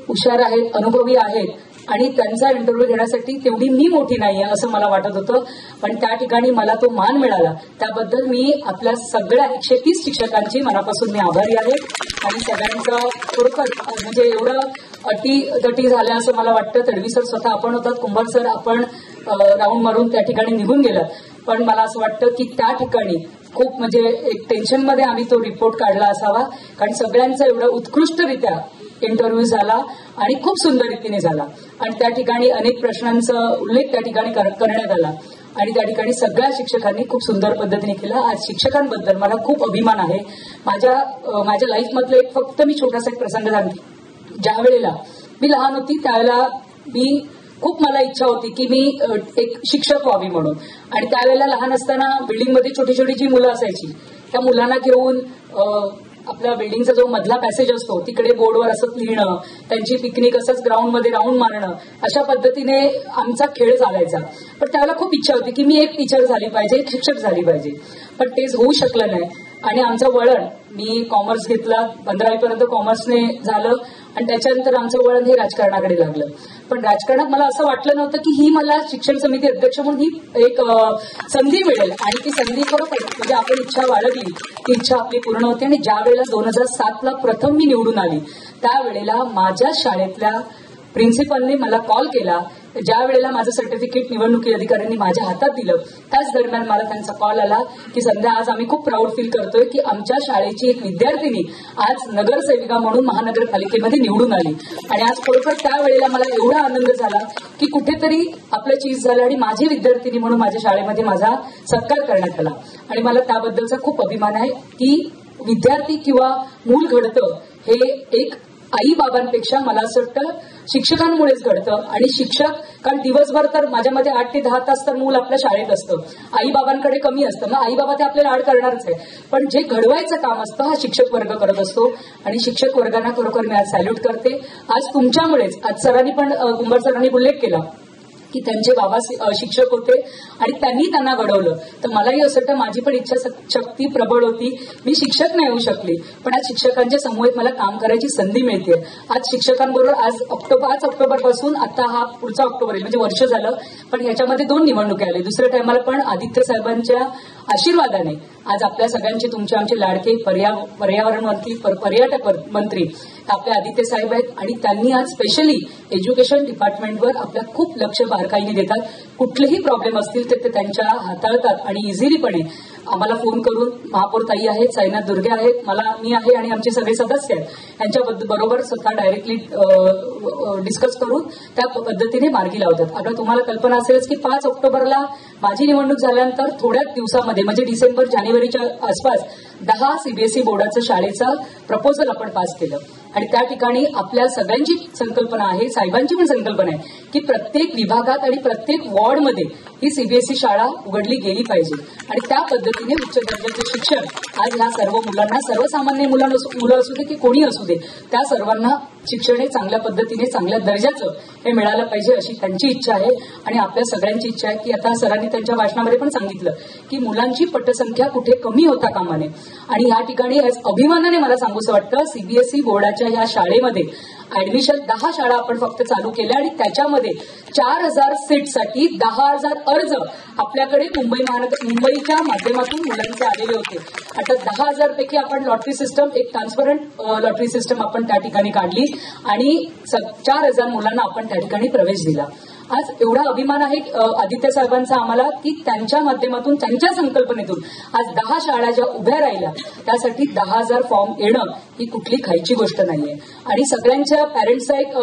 Speaker 5: हुशार आहेत, अनुभवी आहेत आणि त्यांचा इंटरव्ह्यू घेण्यासाठी तेवढी मी मोठी नाहीये असं मला वाटत होतं. पण त्या ठिकाणी मला तो मान मिळाला त्याबद्दल मी आपल्या सगळ्या 130 शिक्षकांची मनापासून मी आभारी आहे. आणि सगळ्यांचं खरोखर म्हणजे एवढं अटी झाल्या असं मला वाटतं. तडवी सर स्वतः आपण होतात, कुंभार सर आपण राऊंड मारून त्या ठिकाणी निघून गेलात, पण मला असं वाटतं की त्या ठिकाणी खूप म्हणजे एक टेन्शनमध्ये आम्ही तो रिपोर्ट काढला असावा, कारण सगळ्यांचा एवढा उत्कृष्टरित्या इंटरव्ह्यू झाला आणि खूप सुंदर रीतीने झाला आणि त्या ठिकाणी अनेक प्रश्नांचा उल्लेख त्या ठिकाणी करण्यात आला आणि त्या ठिकाणी सगळ्या शिक्षकांनी खूप सुंदर पद्धतीने केला. आज शिक्षकांबद्दल मला खूप अभिमान आहे. माझ्या लाईफमधलं फक्त मी छोटासा एक प्रसंग सांगते. ज्या वेळेला मी लहान होती त्यावेळेला मी खूप मला इच्छा होती की मी एक शिक्षक व्हावी म्हणून. आणि त्यावेळेला लहान असताना बिल्डिंगमध्ये छोटी छोटी जी मुलं असायची त्या मुलांना घेऊन आपल्या बिल्डिंगचा जो मधला पॅसेज असतो तिकडे बोर्डवर असं लिहिणं, त्यांची पिकनिक असंच ग्राउंडमध्ये राऊंड मारणं, अशा पद्धतीने आमचा खेळ चालायचा. पण त्यावेळेला खूप इच्छा होती की मी एक टीचर झाली पाहिजे, एक शिक्षक झाली पाहिजे. पण तेच होऊ शकलं नाही. आणि आमचं वळण, मी कॉमर्स घेतला, 15वी कॉमर्सने झालं आणि त्याच्यानंतर आमचं वळण हे राजकारणाकडे लागलं. पण राजकारणात मला असं वाटलं नव्हतं की ही मला शिक्षण समिती अध्यक्ष म्हणून ही एक संधी मिळेल. आणि ती संधी खरोखर म्हणजे आपण इच्छा बाळगली, ती इच्छा आपली पूर्ण होते. आणि ज्या वेळेला 2007ला प्रथम मी निवडून आली त्यावेळेला माझ्या शाळेतल्या प्रिन्सिपलने मला कॉल केला. ज्या वेळेला माझं सर्टिफिकेट निवडणुकी अधिकाऱ्यांनी माझ्या हातात दिलं त्याच दरम्यान मला त्यांचा कॉल आला की संध्या, आज आम्ही खूप प्राऊड फील करतोय की आमच्या शाळेची एक विद्यार्थिनी आज नगरसेविका म्हणून महानगरपालिकेमध्ये निवडून आली. आणि आज खरोखर त्यावेळेला मला एवढा आनंद झाला की कुठेतरी आपलं चीज झालं आणि माझी विद्यार्थिनी म्हणून माझ्या शाळेमध्ये माझा सत्कार करण्यात आला. आणि मला त्याबद्दलचा खूप अभिमान आहे की विद्यार्थी किंवा मूल घडतं हे एक आई बाबांपेक्षा मला असं वाटतं शिक्षकांमुळेच घडतं. आणि शिक्षक, कारण दिवसभर तर माझ्यामध्ये 8 ते 10 तास तर मूल आपल्या शाळेत असतं, आई बाबांकडे कमी असतं. मग आई बाबा ते आपल्याला आड करणारच आहे. पण जे घडवायचं काम असतं हा शिक्षक वर्ग करत असतो. आणि शिक्षक वर्गांना खरोखर मी आज सॅल्यूट करते. आज तुमच्यामुळेच, आज सरांनी पण, कुंभार सरांनी उल्लेख केला की त्यांचे बाबा शिक्षक होते आणि त्यांनी त्यांना घडवलं. तर मलाही असं वाटतं माझी पण इच्छा शक्ती प्रबळ होती. मी शिक्षक नाही होऊ शकली, पण आज शिक्षकांच्या समूहात मला काम करायची संधी मिळते. आज शिक्षकांबरोबर आज ऑक्टोबरपासून आता हा पुढचा ऑक्टोबर येईल म्हणजे वर्ष झालं. पण ह्याच्यामध्ये 2 निवडणुकी आले. दुसऱ्या टायमाला पण आदित्य साहेबांच्या आशीर्वादाने आज आपल्या सगळ्यांचे, तुमचे आमचे लाडके पर्यावरण मंत्री, पर्यटक मंत्री आपले आदित्य साहेब आहेत. आणि त्यांनी आज स्पेशली एज्युकेशन डिपार्टमेंटवर आपल्या खूप लक्ष बारकाईने देतात. कुठलेही प्रॉब्लेम असतील तर ते त्यांच्या हाताळतात आणि इझिलीपणे आम्हाला फोन करून, महापौर ताई आहेत, साईनाथ दुर्गे आहेत, मी आहे आणि आमचे सगळे सदस्य आहेत, यांच्या बरोबर स्वतः डायरेक्टली डिस्कस करून त्या पद्धतीने मार्गी लावतात. आता तुम्हाला कल्पना असेलच की 5 ऑक्टोबरला माझी निवडणूक झाल्यानंतर थोड्याच दिवसामध्ये म्हणजे डिसेंबर जानेवारीच्या आसपास 10 सीबीएसई बोर्डाचं शाळेचा प्रपोजल आपण पास केलं. आणि त्या ठिकाणी आपल्या सगळ्यांची संकल्पना आहे, साहेबांची पण संकल्पना आहे की प्रत्येक विभागात आणि प्रत्येक वॉर्डमध्ये ही सीबीएसई शाळा उघडली गेली पाहिजे. आणि त्या पद्धतीने उच्च दर्जाचे शिक्षण आज ह्या सर्व मुलांना, सर्वसामान्य मुलं असू दे की कोणी असू दे, त्या सर्वांना शिक्षण हे चांगल्या पद्धतीने, चांगल्या दर्जाचं हे मिळालं पाहिजे अशी त्यांची इच्छा आहे. आणि आपल्या सगळ्यांची इच्छा आहे की आता सरांनी त्यांच्या भाषणामध्ये पण सांगितलं की मुलांची पटसंख्या कुठे कमी होता कामा नये. आणि या ठिकाणी अभिमानाने मला सांगूसं वाटतं सीबीएसई बोर्डाच्या या शाळेमध्ये ऍडमिशन 10 शाळा आपण फक्त चालू केल्या आणि त्याच्यामध्ये 4000 सीटसाठी 10,000 अर्ज आपल्याकडे मुंबईच्या माध्यमातून मुलांचे आलेले होते. आता 10,000 पैकी आपण लॉटरी सिस्टम, एक ट्रान्सपरंट लॉटरी सिस्टम आपण त्या ठिकाणी काढली आणि 4,000 मुलांना आपण त्या ठिकाणी प्रवेश दिला. आज एवढा अभिमान आहे आदित्य साहेबांचा आम्हाला की त्यांच्या माध्यमातून, त्यांच्या संकल्पनेतून आज 10 शाळा ज्या उभ्या राहिल्या त्यासाठी 10,000 फॉर्म येणं ही कुठली खायची गोष्ट नाहीये. आणि सगळ्यांच्या पॅरेंट्सचा एक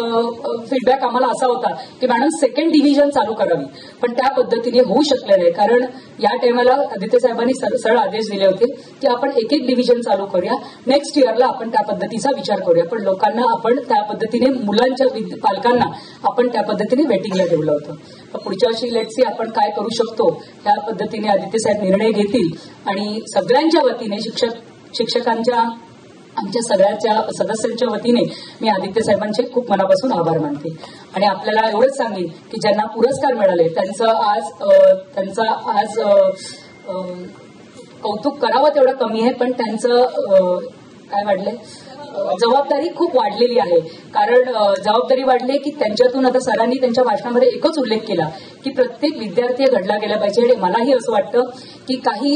Speaker 5: फीडबॅक आम्हाला असा होता की मॅडम 2nd डिव्हिजन चालू करावी, पण त्या पद्धतीने होऊ शकले नाही. कारण या टायमाला आदित्य साहेबांनी सरळ आदेश दिले होते की आपण 1-1 डिव्हिजन चालू करूया, नेक्स्ट इयरला आपण त्या पद्धतीचा विचार करूया. पण लोकांना आपण त्या पद्धतीने, मुलांच्या पालकांना आपण त्या पद्धतीने वेटिंगला ठेवलं होतं. तर पुढच्या वर्षी लेट्स सी आपण काय करू शकतो त्या पद्धतीने आदित्य साहेब निर्णय घेतील. आणि सगळ्यांच्या वतीने, शिक्षकांच्या, आमच्या सगळ्याच्या सदस्यांच्या वतीने मी आदित्य साहेबांचे खूप मनापासून आभार मानते. आणि आपल्याला एवढंच सांगेन की ज्यांना पुरस्कार मिळाले त्यांचं आज कौतुक करावं तेवढं कमी आहे, पण त्यांचं काय वाढलंय, जबाबदारी खूप वाढलेली आहे. कारण जबाबदारी वाढली की त्यांच्यातून आता सरांनी त्यांच्या भाषणामध्ये एकच उल्लेख केला की प्रत्येक विद्यार्थी घडला गेला पाहिजे. आणि मलाही असं वाटतं की काही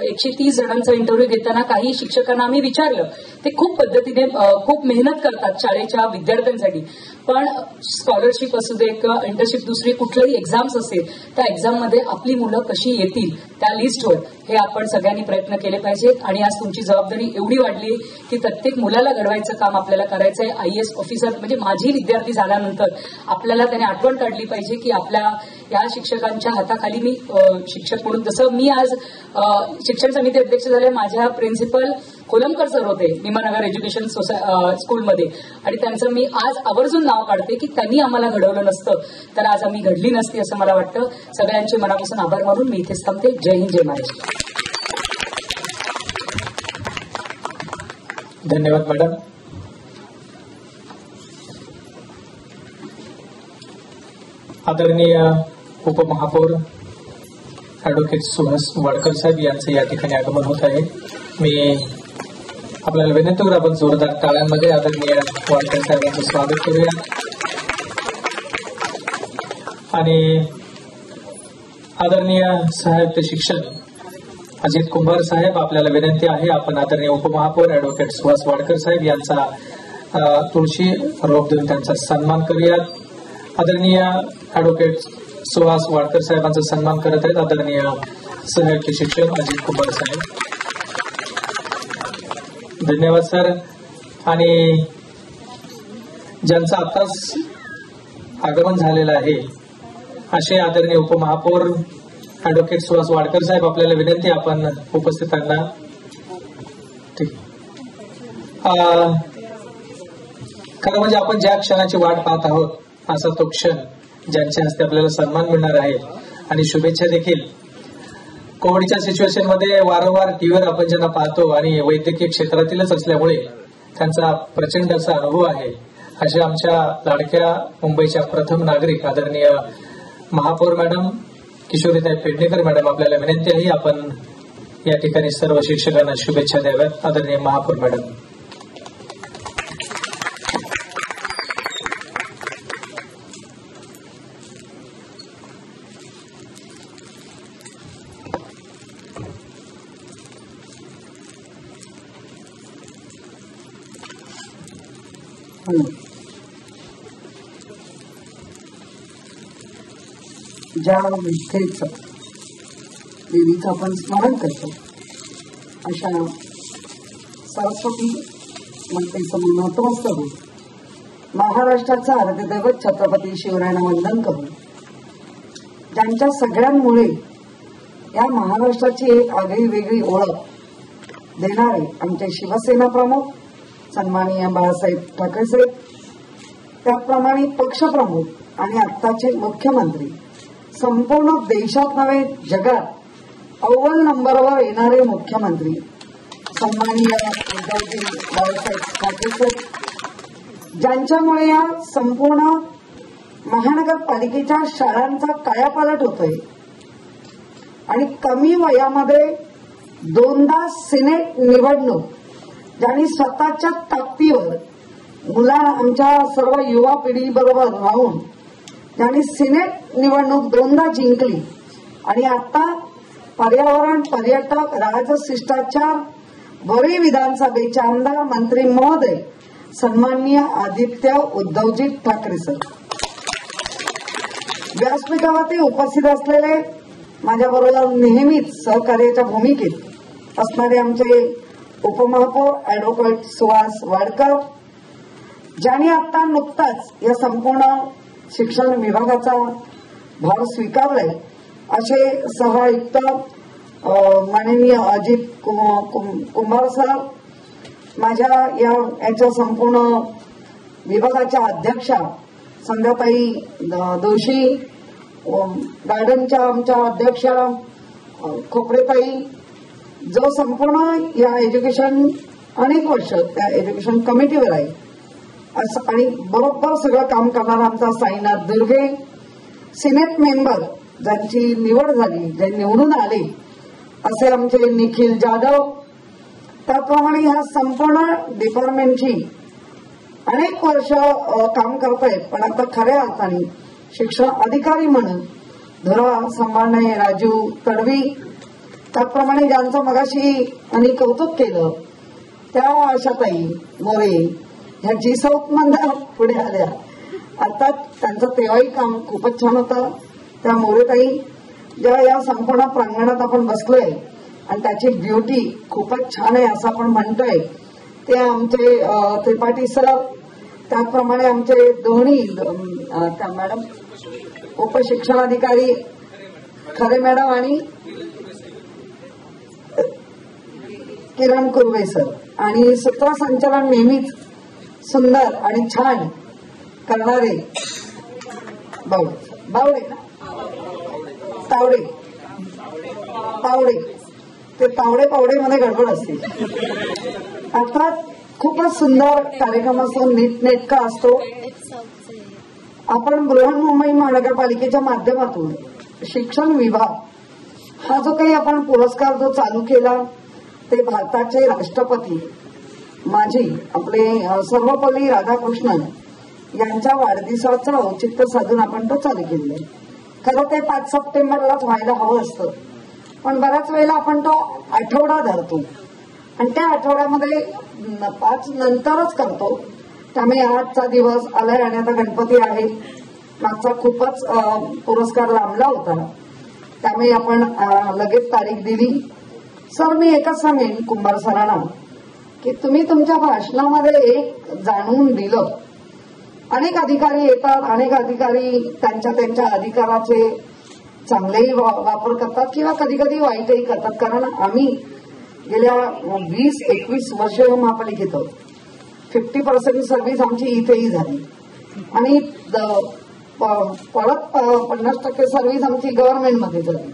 Speaker 5: 130 जणांचा इंटरव्ह्यू घेताना काही शिक्षकांना आम्ही विचारलं, ते खूप पद्धतीने खूप मेहनत करतात शाळेच्या विद्यार्थ्यांसाठी, पण स्कॉलरशिप असू दे किंवा इंटर्नशिप, दुसरी कुठल्याही एक्झाम्स असेल त्या एक्झाममध्ये आपली मुलं कशी येतील त्या लिस्टवर हे आपण सगळ्यांनी प्रयत्न केले पाहिजेत. आणि आज तुमची जबाबदारी एवढी वाढली की प्रत्येक मुलाला घडवायचं काम आपल्याला करायचंय. IAS ऑफिसर म्हणजे माझी विद्यार्थी झाल्यानंतर आपल्याला त्याने आठवण काढली पाहिजे की आपल्या या शिक्षकांच्या हाताखाली मी शिक्षक म्हणून, जसं मी आज शिक्षण समिती अध्यक्ष झाले, माझ्या प्रिन्सिपल कोलमकर सर होते निमानगर एज्युकेशन स्कूलमध्ये, आणि त्यांचं मी आज आवर्जून नाव काढते की त्यांनी आम्हाला घडवलं नसतं तर आज आम्ही घडली नसती असं मला वाटतं. सगळ्यांचे मनापासून आभार मानून मी इथेच थांबते. जय हिंद, जय महाराष्ट्र.
Speaker 1: धन्यवाद मॅडम. आदरणीय उपमहापौर ॲडव्होकेट सुहास वाडकर साहेब यांचं या ठिकाणी आगमन होत आहे. मी आपल्याला विनंती करू, आपण जोरदार टाळ्यांमध्ये आदरणीय वाडकर साहेबांचं स्वागत करूया. आणि आदरणीय साहित्य शिक्षक अजित कुंभार साहेब, आपल्याला विनंती आहे आपण आदरणीय उपमहापौर ॲडव्होकेट सुहास वाडकर साहेब यांचा तुळशी रोप देऊन त्यांचा सन्मान करूयात. आदरणीय ॲडव्होकेट सुहास वाडकर साहेबांचा सन्मान करत आहेत आदरणीय साहित्य शिक्षक अजित कुंभार साहेब. धन्यवाद सर. आणि ज्यांचं आताच आगमन झालेलं आहे असे आदरणीय उपमहापौर ॲडव्होकेट सुहास वाडकर साहेब, आपल्याला विनंती आपण उपस्थितांना ठीक खरं म्हणजे आपण ज्या क्षणाची वाट पाहत आहोत असा तो क्षण ज्यांच्या हस्ते आपल्याला सन्मान मिळणार आहे आणि शुभेच्छा देखील. कोविडच्या सिच्युएशन मध्ये वारंवार टीव्हीवर आपण ज्यांना पाहतो आणि वैद्यकीय क्षेत्रातीलच असल्यामुळे त्यांचा प्रचंड असा अनुभव आहे, अशा आमच्या लाडक्या मुंबईच्या प्रथम नागरिक आदरणीय महापौर मॅडम किशोरीताई पेडणेकर मॅडम, आपल्याला विनंती आहे आपण या ठिकाणी सर्व शिक्षकांना शुभेच्छा द्याव्यात. आदरणीय महापौर मॅडम.
Speaker 6: ज्या विद्येचं देवीचं आपण स्मरण करतो अशा सरस्वती मातेचं नतमस्तक होऊन महाराष्ट्राचं आराध्यदैवत छत्रपती शिवरायांना वंदन करून ज्यांच्या सगळ्यांमुळे या महाराष्ट्राची एक आगळी वेगळी ओळख देणारे आमचे शिवसेना प्रमुख सन्माननीय बाळासाहेब ठाकरे साहेब, त्याप्रमाणे पक्षप्रमुख आणि आत्ताचे मुख्यमंत्री, संपूर्ण देशात नव्हे जगात अव्वल नंबरवर येणारे मुख्यमंत्री सन्माननीय उद्धवजी बाळासाहेब ठाकरे साहेब, ज्यांच्यामुळे या संपूर्ण महानगरपालिकेच्या शाळांचा कायापालट होतोय आणि कमी वयामध्ये 2दा सिनेट निवडणूक ज्यांनी स्वतःच्या ताकदीवर आमच्या सर्व युवा पिढी बरोबर राहून त्यांनी सिनेट निवडणूक 2दा जिंकली आणि आता पर्यावरण, पर्यटक, राजशिष्टाचार, वरळी विधानसभेचे आमदार मंत्री महोदय सन्माननीय आदित्य उद्धवजी ठाकरे सर, व्यासपीठावरती उपस्थित असलेले माझ्याबरोबर नेहमीच सहकार्याच्या भूमिकेत असणारे आमचे उपमहापौर ॲडव्होकेट सुहास वाडकर, ज्यांनी आता नुकताच या संपूर्ण शिक्षण विभागाचा भार स्वीकारलाय, असे सहआयुक्त माननीय अजित कुंभार सर, माझ्या याच्या संपूर्ण विभागाच्या अध्यक्षा संध्याताई दोशी, गार्डनच्या आमच्या अध्यक्षा खोपडेताई, जो संपूर्ण या एज्युकेशन अनेक वर्ष त्या एज्युकेशन कमिटीवर आहे असं, आणि बरोबर सगळं काम करणारा आमचा साईनाथ दुर्गे, सिनेट मेंबर ज्यांची निवड झाली, जे निवडून आले असे आमचे निखिल जाधव, त्याप्रमाणे ह्या संपूर्ण डिपार्टमेंटची अनेक वर्ष काम करतायत, पण आता खऱ्या अर्थाने शिक्षण अधिकारी म्हणून धुरा सांभाळणारे राजू तडवी, त्याप्रमाणे ज्यांचं मगाशी आणि कौतुक केलं त्या आशाताई मोरे, ह्या जी साऊथ मधल्या पुढे आल्या. अर्थात त्यांचं तेव्हाही काम खूपच छान होतं. त्या मोरेताई जेव्हा या संपूर्ण प्रांगणात आपण बसलोय आणि त्याची ब्युटी खूपच छान आहे असं आपण म्हणतोय, ते आमचे त्रिपाठी सर, त्याचप्रमाणे आमचे दोन्ही त्या मॅडम उपशिक्षणाधिकारी खरे मॅडम आणि किरण कुर्वे सर, आणि सूत्रसंचालन नेहमीच सुंदर आणि छान करणारे बावडे तावडे ते पावडे मध्ये गडबड असते. अर्थात खूपच सुंदर कार्यक्रम असतो, नीटनेटका असतो. आपण बृहन्मुंबई महानगरपालिकेच्या माध्यमातून शिक्षण विभाग हा जो काही आपण पुरस्कार जो चालू केला ते भारताचे राष्ट्रपती माजी आपले सर्वपल्ली राधाकृष्णन यांच्या वाढदिवसाचं औचित्य साधून आपण तो चालू केलेला. खरं ते 5 सप्टेंबरलाच व्हायला हवं असतं, पण बऱ्याच वेळेला आपण तो आठवडा धरतो आणि त्या आठवड्यामध्ये 5 नंतरच करतो. त्यामुळे आजचा दिवस आलाय आणि आता गणपती आहे. मागचा खूपच पुरस्कार लांबला होता, त्यामुळे आपण लगेच तारीख दिली. सर, मी एकच सांगेन कुंभार सरांना की तुम्ही तुमच्या भाषणामध्ये एक जाणून दिलं. अनेक अधिकारी येतात, अनेक अधिकारी त्यांच्या अधिकाराचे चांगलेही वापर करतात किंवा कधी कधी वाईटही करतात. कारण आम्ही गेल्या 20-21 वर्ष महापालिकेत 50% सर्व्हिस आमची इथेही झाली आणि परत 50% सर्व्हिस आमची गव्हर्नमेंटमध्ये झाली.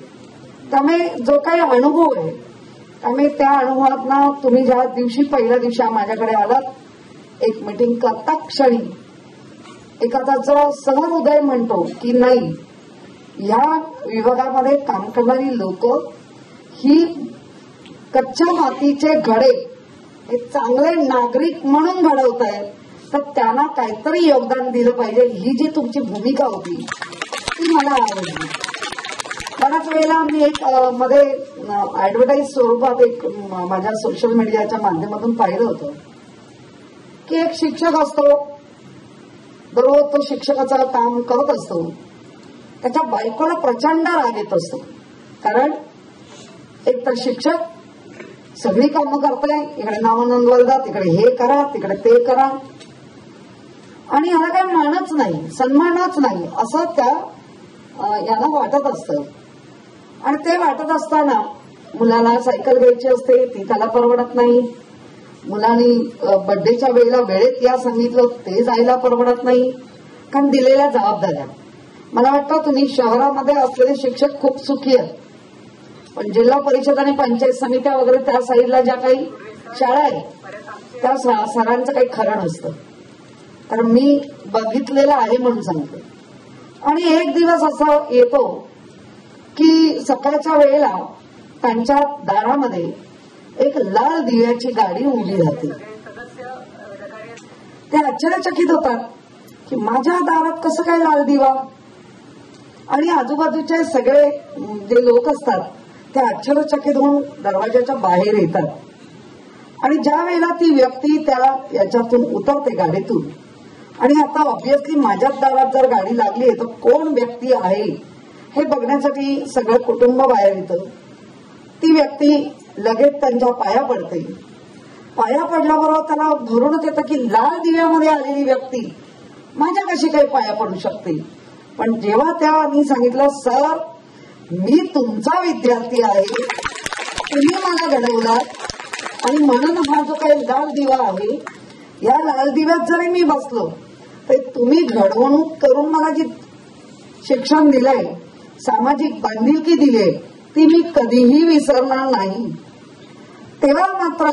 Speaker 6: त्यामुळे जो काही अनुभव आहे, त्यामुळे त्या अनुभवातनं तुम्ही ज्या दिवशी पहिल्या दिवशी माझ्याकडे आलात, एक मीटिंग करता क्षणी एखादा सहृदय म्हणतो की नाही, या विभागामध्ये काम करणारी लोक ही कच्च्या मातीचे घडे हे चांगले नागरिक म्हणून घडवत आहेत, तर त्यांना काहीतरी योगदान दिलं पाहिजे. ही जी तुमची भूमिका होती ती मला आवडली. बऱ्याच वेळेला मी एक मध्ये ऍडव्हर्टाईज स्वरूपात एक माझ्या सोशल मीडियाच्या माध्यमातून पाहिलं होतं की एक शिक्षक असतो, बरोबर तो शिक्षकाचं काम करत असतो, त्याच्या बायकोला प्रचंड राग येत असतो. कारण एक तर शिक्षक सगळी कामं करताय, इकडे नावं नोंदवायला, तिकडे हे करा, तिकडे ते करा, आणि याला काही मानच नाही, सन्मानच नाही असं त्या यांना वाटत असतं. आणि ते वाटत असताना मुलाला सायकल घ्यायची असते, ती त्याला परवडत नाही. मुलांनी बर्थडेच्या वेळेला वेळेत या सांगितलं, ते जायला परवडत नाही, कारण दिलेल्या जबाबदाऱ्या. मला वाटतं तुम्ही शहरामध्ये असलेले शिक्षक खूप सुखी आहेत, पण जिल्हा परिषद आणि पंचायत समित्या वगैरे त्या साईडला ज्या काही शाळा आहेत त्या सरांचं काही खरं नसतं. कारण मी बघितलेलं आहे म्हणून सांगते. आणि एक दिवस असं येतो की सकाळच्या वेळेला त्यांच्या दारामध्ये एक लाल दिव्याची गाडी उभी राहते. ते आश्चर्यचकित होतात की माझ्या दारात कसं काय लाल दिवा, आणि आजूबाजूचे सगळे जे लोक असतात ते आश्चर्यचकित होऊन दरवाजाच्या बाहेर येतात. आणि ज्या वेळेला ती व्यक्ती त्या याच्यातून उतरते गाडीतून, आणि आता ऑब्व्हियसली माझ्याच दारात जर गाडी लागली तर कोण व्यक्ती आहे हे बघण्यासाठी सगळं कुटुंब बाहेर येतं. ती व्यक्ती लगेच त्यांच्या पाया पडते. पाया पडल्याबरोबर त्याला भरूनच येतं की लाल दिव्यामध्ये आलेली व्यक्ती माझ्या कशी काही पाया पडू शकते. पण जेव्हा त्यांनी सांगितलं, सर मी तुमचा विद्यार्थी आहे, तुम्ही मला घडवलात आणि म्हणून हा जो काही लाल दिवा आहे, या लाल दिव्यात जरी मी बसलो तर तुम्ही घडवणूक करून मला जी शिक्षण दिलंय, सामाजिक बांधिलकी दिली, ती मी कधीही विसरणार नाही. तेव्हा मात्र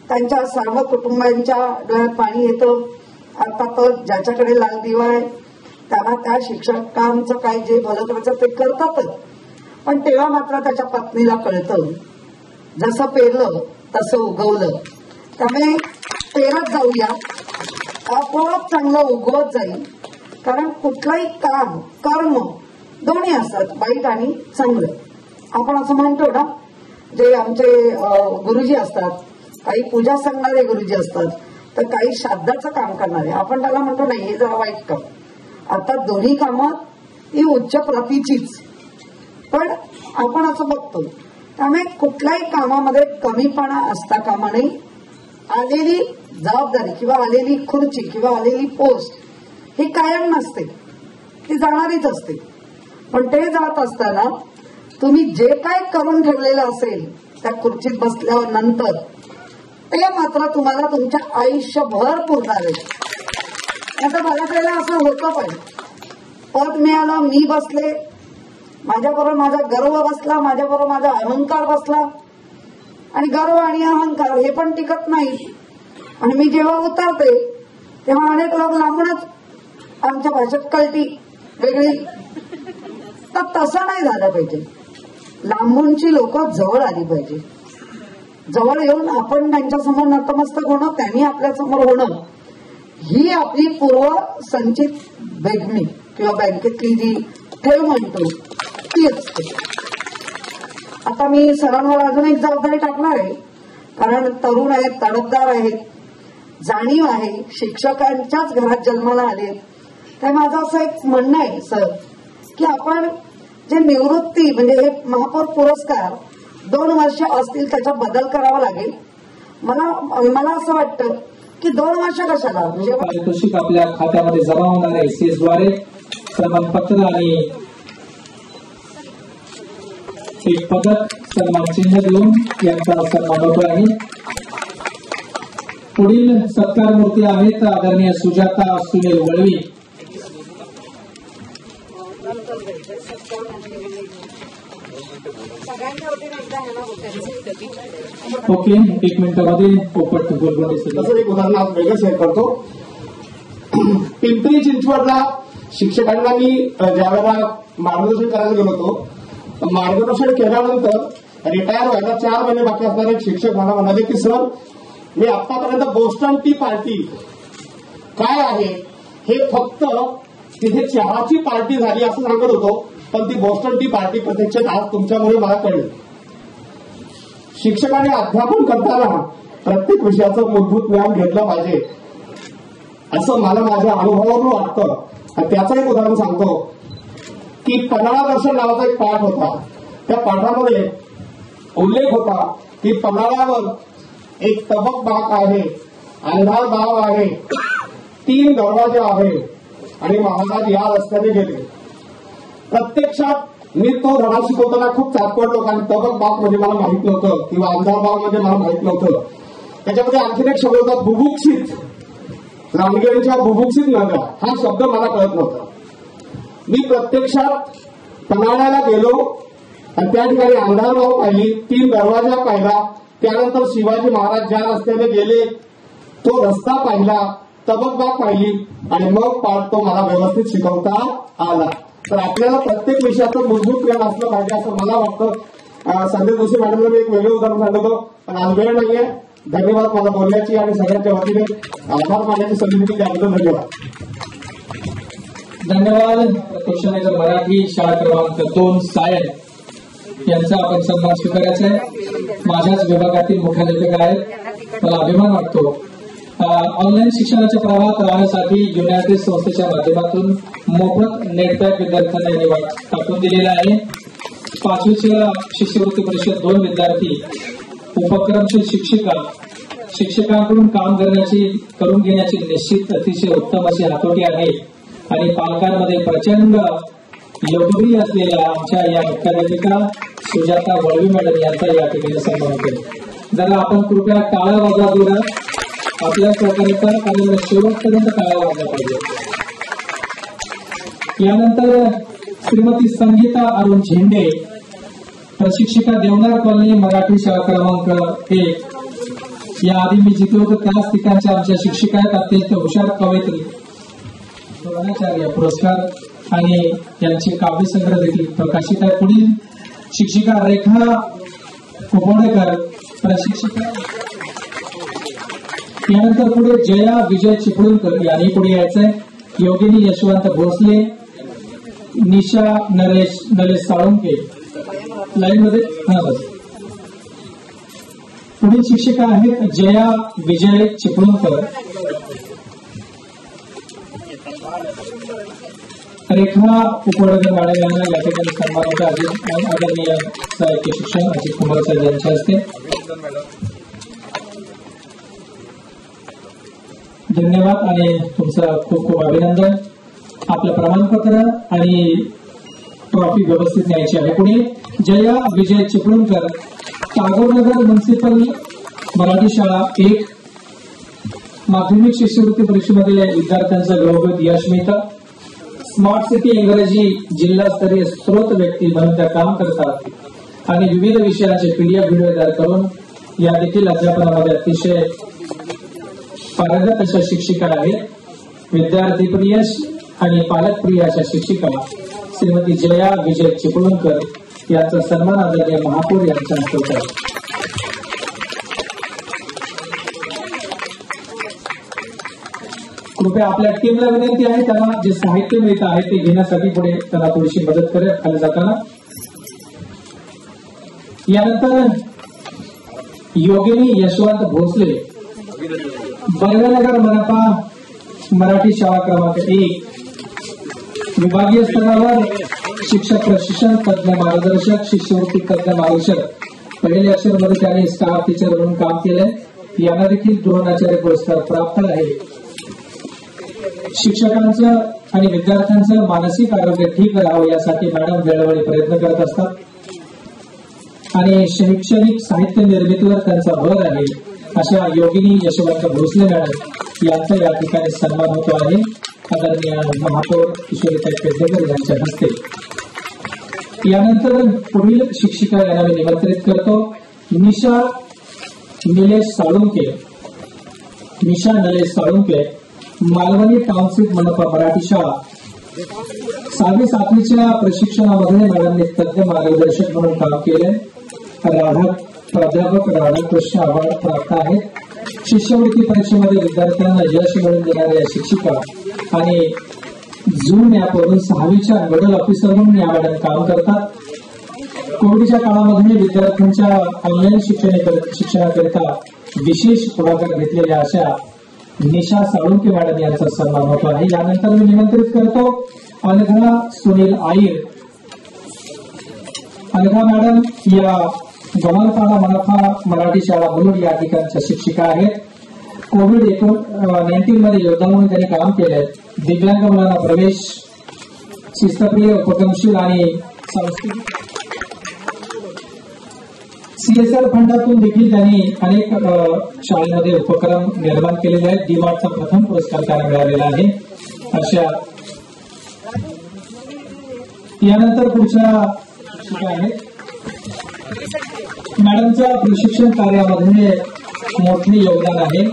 Speaker 6: त्यांच्या सर्व कुटुंबांच्या डोळ्यात पाणी येतं. अर्थातच ज्याच्याकडे लाल दिवा आहे त्यांना त्या शिक्षकांचं काय जे भलं करायचं ते करतातच, पण तेव्हा मात्र त्याच्या पत्नीला कळतं जसं पेरलं तसं उगवलं. त्यामुळे पेरत जाऊया, आपोआप चांगलं उगवत जाईल. कारण कुठलंही काम कर्म दोन्ही असतात, वाईट आणि चांगलं. आपण असं म्हणतो ना, जे आमचे गुरुजी असतात, काही पूजा सांगणारे गुरुजी असतात, तर काही श्राद्धाचं काम करणारे, आपण त्याला म्हणतो नाही हे जरा वाईट काम. आता दोन्ही कामं ही उच्च प्रतीचीच, पण आपण असं बघतो. त्यामुळे कुठल्याही कामामध्ये कमीपणा असता कामा नये. आलेली जबाबदारी किंवा आलेली खुर्ची किंवा आलेली पोस्ट ही कायम नसते, ती जाणारीच असते. पण ते जात असताना तुम्ही जे काय करून ठेवलेलं असेल त्या खुर्चीत बसल्यावर नंतर ते मात्र तुम्हाला तुमच्या आयुष्यभर पुरणार आहे. आता बऱ्याच वेळेला असं होतं, पण पद मिळालं, मी बसले, माझ्याबरोबर माझा गर्व बसला, माझ्याबरोबर माझा अहंकार बसला, आणि गर्व आणि अहंकार हे पण टिकत नाही. आणि मी जेव्हा उतरते तेव्हा अनेक लोक लांबूनच आमच्या भाषेत कळती वेगळी, तर तसं नाही झालं पाहिजे. लांबूनची लोक जवळ आली पाहिजे. जवळ येऊन आपण त्यांच्यासमोर नतमस्तक होणं, त्यांनी आपल्या समोर होणं, ही आपली पूर्व संचित बेगमी किंवा बँकेतली जी ठेव म्हणतो ती असते. आता मी सरांवर अजून एक जबाबदारी टाकणार आहे, कारण तरुण आहेत, तडफदार आहेत, जाणीव आहे, शिक्षकांच्याच घरात जन्माला आले. तर माझं असं एक म्हणणं आहे सर, की आपण जे निवृत्ती म्हणजे हे महापौर पुरस्कार 2 वर्ष असतील त्याचा बदल करावा लागेल. मला असं वाटतं की 2 वर्ष कशाला, म्हणजे
Speaker 1: पारितोषिक आपल्या खात्यामध्ये जमा होणार आहे. सीएसद्वारे प्रमाणपत्र आणि एक पदक सन्मान चिन्ह देऊन यांचा सन्मान होतो आहे. पुढील सत्कार मूर्ती आहेत आदरणीय सुजाता सुनील वळवी. ओके, 1 मिनिटामध्ये पोपट गोलगोटे
Speaker 7: तसं एक उदाहरण आज वेगळं शेअर करतो. पिंपरी चिंचवडला शिक्षकांना मी ज्यावेळेला मार्गदर्शन करायला गेलो होतो, मार्गदर्शन केल्यानंतर रिटायर व्हायला 4 महिने बाकी असणारे एक शिक्षक मला म्हणाले की सर, मी आतापर्यंत बोस्टन टी पार्टी काय आहे हे फक्त तिथे चहाची पार्टी झाली असं सांगत होतो, पण ती बोस्टन टी पार्टी प्रत्यक्षात आज तुमच्यामुळे मला कळली. शिक्षकाने अध्यापन करताना प्रत्येक विषयाचं मूलभूत ज्ञान घेतलं पाहिजे असं मला माझ्या अनुभवावरून वाटतं. आणि त्याचं एक उदाहरण सांगतो की पन्हाळा दर्शन नावाचा एक पाठ होता. त्या पाठामध्ये उल्लेख होता की पन्हाळ्यावर एक तबक बाग आहे, अंधार गाव आहे, 3 दरवाजे आहे आणि महाराज या रस्त्याने गेले. प्रत्यक्षात मी तो धडा शिकवताना खूप चापडलो, कारण तबक बाग म्हणजे मला माहित नव्हतं किंवा अंधार बाग म्हणजे मला माहित नव्हतं. त्याच्यामध्ये आणखीन एक शब्द होता बुभुक्षित, रामगिरीच्या बुभुक्षित नद्या, हा शब्द मला कळत नव्हता. मी प्रत्यक्षात पन्हाळ्याला गेलो आणि त्या ठिकाणी अंधार गाव पाहिली, 3 दरवाजा पाहिला, त्यानंतर शिवाजी महाराज ज्या रस्त्याने गेले तो रस्ता पाहिला, तबक बाग पाहिली आणि मग पाठ तो मला व्यवस्थित शिकवता आला. तर आपल्याला प्रत्येक विषयाचं मूलभूत ज्ञान असलं पाहिजे असं मला वाटतं. संजय जोशी मॅडमला मी एक वेगळं उदाहरण सांगतो, पण आज वेळ नाहीये. धन्यवाद मला बोलण्याची आणि सगळ्यांच्या वतीने आभार मानण्याची संधी दिली त्याबद्दल धन्यवाद.
Speaker 1: धन्यवाद. क्वेश्चन मराठी शाळा क्रमांक 2 सायन यांचा आपण सन्मान स्वीकारायचा आहे. माझ्याच विभागातील मुख्याध्यापिका आहेत, मला अभिमान वाटतो. ऑनलाईन शिक्षणाच्या प्रवाहात राहण्यासाठी युनायटेड संस्थेच्या माध्यमातून मोफत नेटपॅक विद्यार्थ्यांना टाकून दिलेला आहे. 5वीच्या शिष्यवृत्ती परीक्षेत 2 विद्यार्थी, उपक्रमशील शिक्षकांकडून काम करून घेण्याची निश्चित अतिशय उत्तम अशी हातोटी आहे आणि पालकांमध्ये प्रचंड योगप्रिय असलेल्या आमच्या या मुख्याध्यापिका सुजाता वळवी मॅडम यांचा या ठिकाणी सन्मान होतो. जरा आपण कृपया काळा वाजवा दिला आपल्या सहकार्याचा, कारण शेवटपर्यंत काळा वाजला पाहिजे. यानंतर श्रीमती संगीता अरुण झेंडे, प्रशिक्षिका, देवनार कॉलनी, मराठी शाळा क्रमांक 1. याआधी मी जिथे होतो त्याच ठिकाणच्या आमच्या शिक्षिका आहेत, अत्यंत हुशार कवयित्री, द्रोणाचार्य पुरस्कार आणि यांचे काव्यसंग्रह देखील प्रकाशित आहे. पुढील शिक्षिका रेखा कुपोडेकर, प्रशिक्षिका. यानंतर पुढे जया विजय चिपळूणकर यांनी पुढे यायचंय. योगिनी यशवंत भोसले, निशा नरेश साळुंके लाईन मध्ये. बस. पुढील शिक्षिका आहेत जया विजय चिपळूणकर, रेखा कुपोडेकर मॅडम यांना या ठिकाणी सन्मान होता. आदरणीय साहित्य शिक्षण अजित कुमार सर यांच्या हस्ते. धन्यवाद आणि तुमचं खूप खूप अभिनंदन. आपलं प्रमाणपत्र आणि ट्रॉफी व्यवस्थित न्यायची आहे. पुढे जया विजय चिपळूणकर, टागोरनगर म्युनिसिपल मराठी शाळा 1, माध्यमिक शिष्यवृत्ती परीक्षेमध्ये विद्यार्थ्यांचं घरोघर यश मिळतं. स्मार्ट सिटी इंग्रजी जिल्हास्तरीय स्रोत व्यक्ती म्हणून त्या काम करतात आणि विविध विषयांचे पीडीएफ व्हिडिओ तयार करून या देखील अध्यापनामध्ये अतिशय पारंगत अशा शिक्षिका आहेत. विद्यार्थीप्रिय आणि पालकप्रिय अशा शिक्षिका श्रीमती जया विजय चिपळूणकर यांचा सन्मान आदरणीय महापौर यांच्या हस्ते होत आहे. कृपया आपल्या टीमला विनंती आहे त्यांना जे साहित्य मिळत आहे ते घेण्यासाठी पुढे त्यांना थोडीशी मदत करेल खाली जाताना. यानंतर योगिनी यशवंत भोसले, बर्वेनगर मनपा मराठी शाळा क्रमांक 1, विभागीय स्तरावर शिक्षक प्रशिक्षण तज्ञ मार्गदर्शक, शिष्यवृत्ती तज्ञ मार्गदर्शक, पहिल्या अक्षरमध्ये त्यांनी स्टाफ टीचर म्हणून काम केलंय. यांना देखील द्रोणाचार्य पुरस्कार प्राप्त आहे. शिक्षकांचं आणि विद्यार्थ्यांचं मानसिक आरोग्य ठीक राहावं यासाठी मॅडम वेळोवेळी प्रयत्न करत असतात आणि शैक्षणिक साहित्य निर्मितीवर त्यांचा भर आहे. अशा योगिनी यशवंत भोसले मॅडम यांचा या ठिकाणी सन्मान होतो आहे आदरणीय महापौर किशोरीताई पेडणेकर यांच्या हस्ते. यानंतर पुढील शिक्षिका यांना मी निमंत्रित करतो. निशा निलेश साळुंके, निशा नलेश साळुंके, मालवणी टाउनशिप मनपा मराठी शाळा. 6वी 7वीच्या प्रशिक्षणामध्ये मॅडमने तज्ञ मार्गदर्शक म्हणून काम केले. प्राध्यापक राधाकृष्ण अवॉर्ड प्राप्त आहेत. शिष्यवृत्ती परीक्षेमध्ये विद्यार्थ्यांना यश मिळवून देणाऱ्या शिक्षिका आणि झूम ॲपवरून 6वीच्या नोडल ऑफिसर म्हणून या मॅडम काम करतात. कोविडच्या काळामध्ये विद्यार्थ्यांच्या ऑनलाईन शिक्षणाकरिता विशेष पुढाकार घेतलेल्या अशा निशा साळुंके मॅडम यांचा सन्मान होतो आहे. यानंतर मी निमंत्रित करतो अनघा सुनील आईर. अनघा मॅडम या गोमालपाडा मनपा मराठी शाळा मुलुंड या ठिकाणच्या शिक्षिका आहेत. कोविड-19 मध्ये योद्धा म्हणून त्यांनी काम केले. दिव्यांग मुलांना प्रवेश, शिस्तप्रिय, उपक्रमशील आणि सांस्कृतिक सीएसआर फंडातून देखील त्यांनी अनेक शाळेमध्ये उपक्रम निर्माण केलेले आहेत. डीमार्टचा प्रथम पुरस्कार त्यांना मिळालेला आहे. अशा यानंतर पुढच्या शिक्षिका आहेत. मॅडमच्या प्रशिक्षण कार्यामध्ये मोठे योगदान आहे.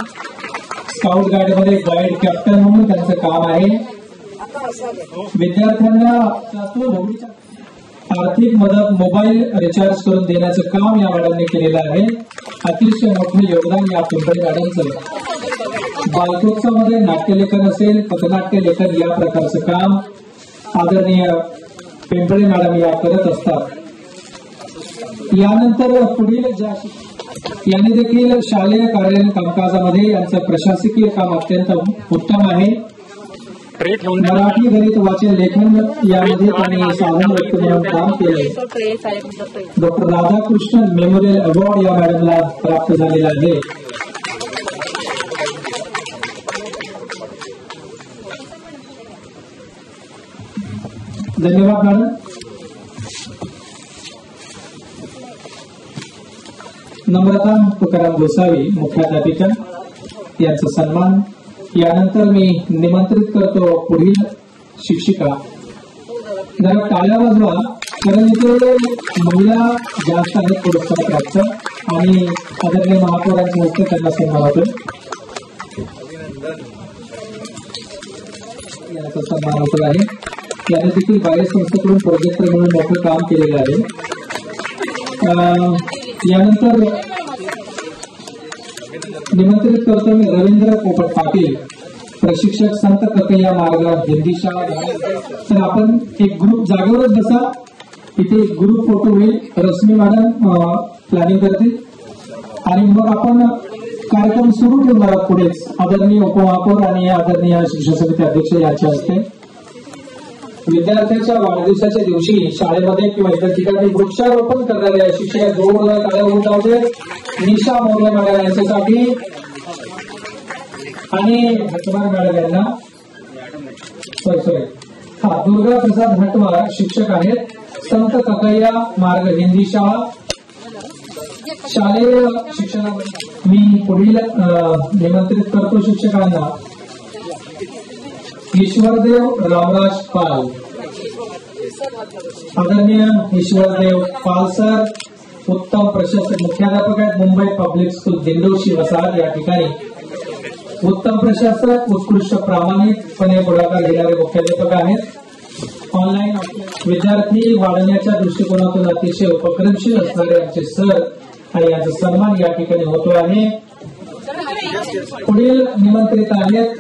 Speaker 1: स्काउट गाईडमध्ये गाईड कॅप्टन म्हणून त्यांचं काम आहे. विद्यार्थ्यांना आर्थिक मदत, मोबाईल रिचार्ज करून देण्याचं काम या मॅडमने केलेलं आहे. अतिशय मोठे योगदान या पिंपळे मॅडमचं. बालकोत्सवामध्ये नाट्यलेखन असेल, पथनाट्य लेखन या प्रकारचं काम आदरणीय पिंपळे मॅडम या करत असतात. यानंतर पुढील यांनी देखील शालेय कार्यालयीन कामकाजामध्ये यांचं प्रशासकीय काम अत्यंत उत्तम आहे. मराठी, गणित, वाचन, लेखन यामध्ये त्यांनी साधन व्यक्त म्हणून काम केले. डॉक्टर राधाकृष्णन मेमोरियल अवॉर्ड या मॅडमला प्राप्त झालेला आहे. धन्यवाद मॅडम. नम्रता तुकाराम गोसावी, मुख्याध्यापिका, यांचा सन्मान. यानंतर मी निमंत्रित करतो पुढील शिक्षिका. जरा टाळ्या वाजवा, कारण इथे महिला जास्त आहेत पुरस्कार प्राप्त आणि आदरणीय महापौरांच्या हस्ते त्यांना सन्मान होतो. याचा सन्मान होतो आहे. याने देखील बाह्य संस्थेकडून प्रोजेक्टर म्हणून मोठं काम केलेलं आहे. यानंतर निमंत्रित करतो मी रवींद्र पोपट पाटील, प्रशिक्षक, संत कथैया मार्ग, हिंदी शाळा. तर आपण एक ग्रुप जागेवरच बसा, इथे ग्रुप फोटो होईल. रश्मी मॅडम प्लॅनिंग करतील आणि मग आपण कार्यक्रम सुरू ठेवणार आहोत. पुढेच आदरणीय उपमहापौर आणि आदरणीय शिक्षण समिती अध्यक्ष यांच्या हस्ते विद्यार्थ्यांच्या वाढदिवसाच्या दिवशी शाळेमध्ये किंवा इतर ठिकाणी वृक्षारोपण करणाऱ्या शिक्षक जोरदार टाळ्या होत आहेत. निशा मोरे मॅडम यांच्यासाठी आणि हटवार मॅडम यांना सॉरी दुर्गा प्रसाद हटवार शिक्षक आहेत, संत ककैया मार्ग हिंदी शाळा. शालेय शिक्षणामध्ये मी पुढील निमंत्रित करतो शिक्षकांना ईश्वरदेव रामराज पाल. आदरणीय ईश्वरदेव पाल सर उत्तम प्रशासक मुख्याध्यापक आहेत, मुंबई पब्लिक स्कूल दिंडोशी वसाहत या ठिकाणी. उत्तम प्रशासक, उत्कृष्ट प्रामाणिकपणे पुढाकार घेणारे मुख्याध्यापक आहेत. ऑनलाईन विद्यार्थी वाढवण्याच्या दृष्टिकोनातून अतिशय उपक्रमशील असणारे आमचे सर आणि याचा सन्मान या ठिकाणी होतो आहे. पुढील निमंत्रित आहेत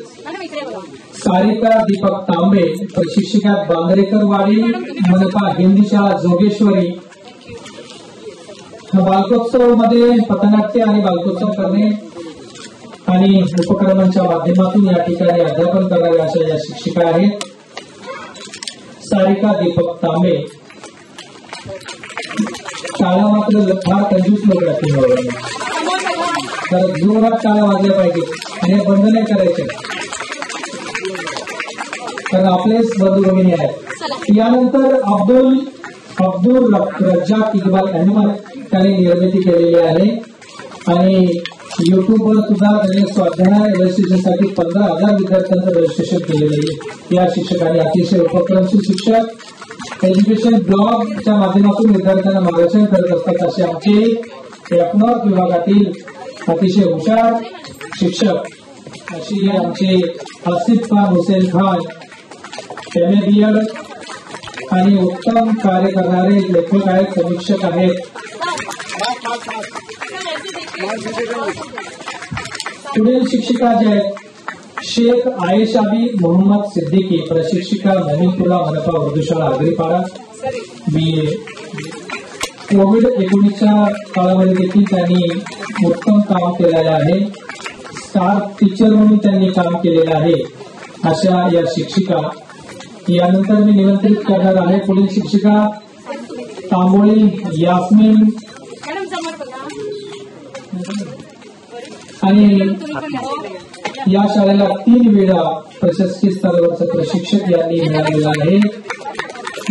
Speaker 1: सारिका दीपक तांबे, प्रशिक्षिका बांद्रेकर वाडी, मनपा हिंदी शाळा जोगेश्वरी. बालकोत्सव मध्ये पथनाट्य आणि बालकोत्सव करणे आणि उपक्रमांच्या माध्यमातून या ठिकाणी अध्यापन करणाऱ्या अशा या शिक्षिका आहेत. सारिका दीपक तांबे. टाळा मात्र फार कंजूस लोक राहतील, तर जोरात टाळा वाजल्या पाहिजे आणि हे बंद नाही करायचे, कारण आपलेच बंधू भगिनी आहेत. यानंतर अब्दुल रज्जाक इक्बाल अहमद त्यांनी निर्मिती केलेली आहे आणि युट्यूबवर सुद्धा त्यांनी स्वाध्याय रजिस्ट्रेशनसाठी 15,000 विद्यार्थ्यांचं रजिस्ट्रेशन केलेलं आहे. या शिक्षकांनी अतिशय उपक्रमशील शिक्षक एज्युकेशन ब्लॉगच्या माध्यमातून विद्यार्थ्यांना मार्गदर्शन करत असतात असे आमचे यवतमाळ विभागातील अतिशय हुशार शिक्षक अशी हे आमचे आसिफ खान हुसेन खान MA BEd आणि उत्तम कार्य करणारे लेखक आहेत, समीक्षक आहेत. पुढील शिक्षिका जे आहेत शेख आयेशाबी मोहम्मद सिद्दीकी, प्रशिक्षिका मोमीनपुरा मनपा उर्दू शाळा आगरीपाडा. BA. कोविड-19च्या काळामध्ये देखील त्यांनी उत्तम काम केलेलं आहे. स्टार टीचर म्हणून त्यांनी काम केलेलं आहे अशा या शिक्षिका. यानंतर मी निमंत्रित करणार आहे पुढील शिक्षिका तांबोळी यास्मिन आणि या शाळेला 3 वेळा प्रशासकीय स्तरावरचं प्रशिक्षक यांनी मिळालेलं आहे.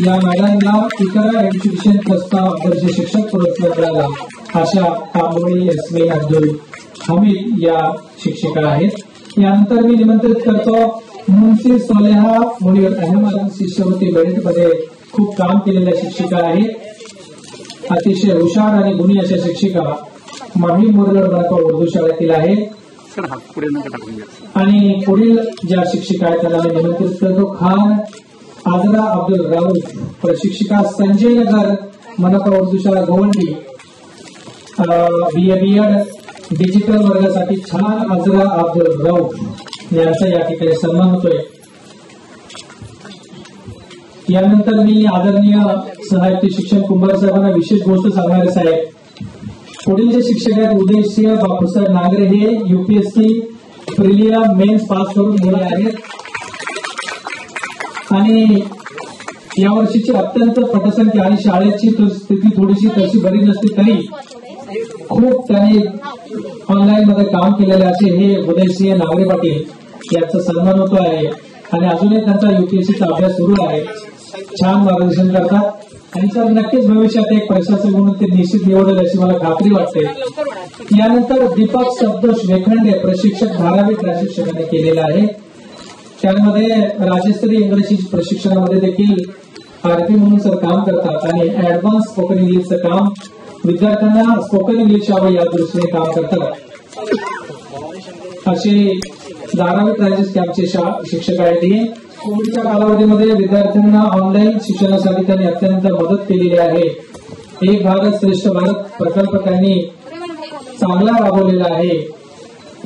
Speaker 1: या मॅडमला इकरा एज्युकेशन प्रस्ताव आदर्श शिक्षक पुरस्कार मिळाला अशा तांबोळी यास्मिन अब्दुल हमीद या शिक्षिका आहेत. यानंतर मी निमंत्रित करतो मुन्सी सोलेहा मुनीर अहमद, शिष्यवृत्ती मेरिटमध्ये खूप काम केलेल्या शिक्षिका आहेत. अतिशय हुशार आणि गुणी अशा शिक्षिका माही मुरगड मनपा उर्दू शाळेतील आहे. आणि पुढील ज्या शिक्षिका आहेत त्यांना मी निमंत्रित करतो खान आजरा अब्दुल राऊत, प्रशिक्षिका संजय नगर मनपा उर्दू शाळा गोवंडी. BA BEd डिजिटल वर्गासाठी छान आजरा अब्दुल राऊत यांचा या ठिकाणी सन्मान होतोय. यानंतर मी आदरणीय साहित्य शिक्षण कुंभार साहेबांना विशेष गोष्ट सांगणारे साहेब. पुढील जे शिक्षक आहेत उदयसिंह बापूसाहेब नागरे, हे UPSC प्रिलियम मेन्स पास करून मुलं आहेत आणि यावर्षीची अत्यंत पटसंख्या आणि शाळेची स्थिती थोडीशी तशी बरी नसली तरी खूप त्यांनी ऑनलाईन मध्ये काम केलेले असे हे उदयसिंह नागरे पाटील याचा सन्मान होतो आहे आणि अजूनही त्यांचा UPSCचा अभ्यास सुरू आहे. छान मार्गदर्शन करतात आणि सर नक्कीच भविष्यात एक प्रशासक म्हणून ते निश्चित निवडेल अशी मला खात्री वाटते. यानंतर दीपक संतोष वेखंडे, प्रशिक्षक धारावी प्रशिक्षकाने केलेला आहे. त्यामध्ये राज्यस्तरीय इंग्रजी प्रशिक्षणामध्ये देखील RP म्हणून सर काम करतात आणि ऍडव्हान्स स्पोकन इंग्लिशचं काम विद्यार्थ्यांना स्पोकन इंग्लिश यावं या दृष्टीने काम करतात. असे धारावी राज्य आमचे शिक्षक आहेत. कोविडच्या कालावधीमध्ये विद्यार्थ्यांना ऑनलाईन शिक्षणासाठी त्यांनी अत्यंत मदत केलेली आहे. एक भारत श्रेष्ठ भारत प्रकल्प त्यांनी चांगला राबवलेला आहे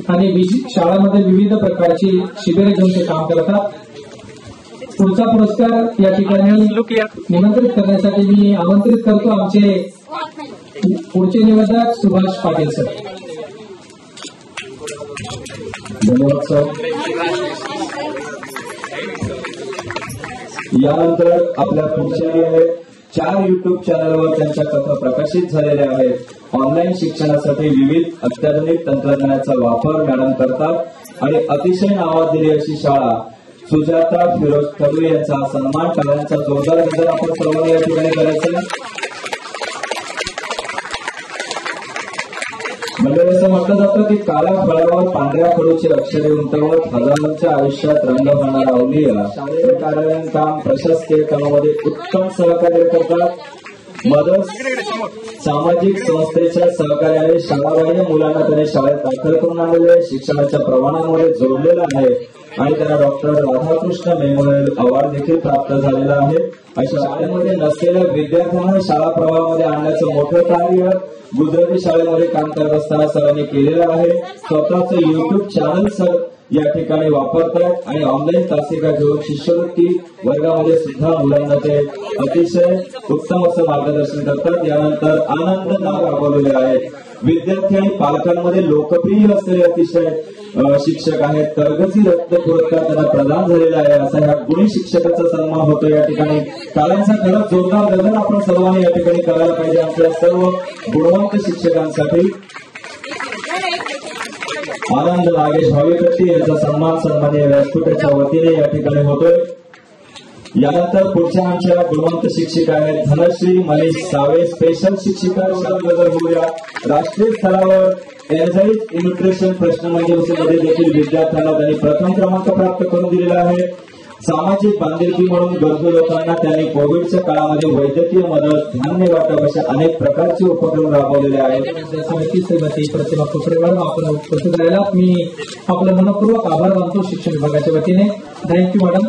Speaker 1: आणि शाळांमध्ये विविध प्रकारची शिबिरे घेऊन ते काम करतात. पुढचा पुरस्कार या ठिकाणी निमंत्रित करण्यासाठी मी आमंत्रित करतो आमचे पुढचे निवेदक सुभाष पाटील सर.
Speaker 8: धन्यवाद सर. यानंतर आपल्या पुढचे 4 YouTube चॅनलवर त्यांच्या कथा प्रकाशित झालेल्या आहेत. ऑनलाईन शिक्षणासाठी विविध अत्याधुनिक तंत्रज्ञानाचा वापर मॅडम करतात. आणि अतिशय नावाजलेली अशी शाळा सुजाता फिरोज तडवी यांचा सन्मान टाळ्यांचा जोरदार गजर आपण सर्वांनी या ठिकाणी करायचा. म्हणजे असं म्हटलं जातं की काळ्या फळावर पांढऱ्या खडूची अक्षरे उंटवत हजारांच्या आयुष्यात रंग होणारा अवलिया शालेय कार्यालयीन काम प्रशासकीय कामामध्ये उत्तम सहकार्य करतात. मदत सामाजिक संस्थेच्या सहकार्याने शाळाबाह्य मुलांना त्याने शाळेत दाखल करून आणलेले शिक्षणाच्या प्रमाणामध्ये जोडलेला आहे आणि त्यांना डॉक्टर राधाकृष्ण मेमोरियल अवॉर्ड देखील प्राप्त झालेला आहे. अशा शाळेमध्ये नसलेल्या विद्यार्थ्यांना शाळा प्रवाहामध्ये आणण्याचं मोठं कार्य गुजराती शाळेमध्ये काम करत असताना सरांनी केलेलं आहे. स्वतःचं युट्यूब चॅनल सर या ठिकाणी वापरतात आणि ऑनलाईन तासिका घेऊन शिष्यवृत्ती वर्गामध्ये सुद्धा मुलांना ते अतिशय उत्तम असं मार्गदर्शन करतात. यानंतर आनंद नाव राबवलेले आहेत. विद्यार्थी आणि पालकांमध्ये लोकप्रिय असलेले अतिशय शिक्षक आहेत. तरगती रत्न पुरस्कार त्यांना प्रदान झालेला आहे. असा ह्या गुणी शिक्षकाचा सन्मान होतो या ठिकाणी. टाळ्यांचा खरंच जोरदार गजर आपण सर्वांनी या ठिकाणी करायला पाहिजे आमच्या सर्व गुणवंत शिक्षकांसाठी. आनंद नागेश भाविकट्टी यांचा सन्मान सन्माननीय व्यासपीठाच्या वतीने या ठिकाणी होतोय. यानंतर पुढच्या आमच्या गुणवंत शिक्षिका आहेत धनश्री मनीष सावे, स्पेशल शिक्षिका गजर होऊया. राष्ट्रीय स्तरावर एन्झाईज न्यूट्रिशन प्रश्नमंजुषेमध्ये देखील विद्यार्थ्यांना त्यांनी प्रथम क्रमांक प्राप्त करून दिलेला आहे. सामाजिक बांधिलकी म्हणून गरजू लोकांना त्यांनी कोविडच्या काळामध्ये वैद्यकीय मदत, धान्य वाटप अशा अनेक प्रकारचे उपक्रम राबवलेले आहेत.
Speaker 1: समिती प्रतिभा कुत्रेवर आपण उपस्थित राहिला. मी आपलं मनपूर्वक आभार मानतो शिक्षण विभागाच्या वतीने. Thank you madam.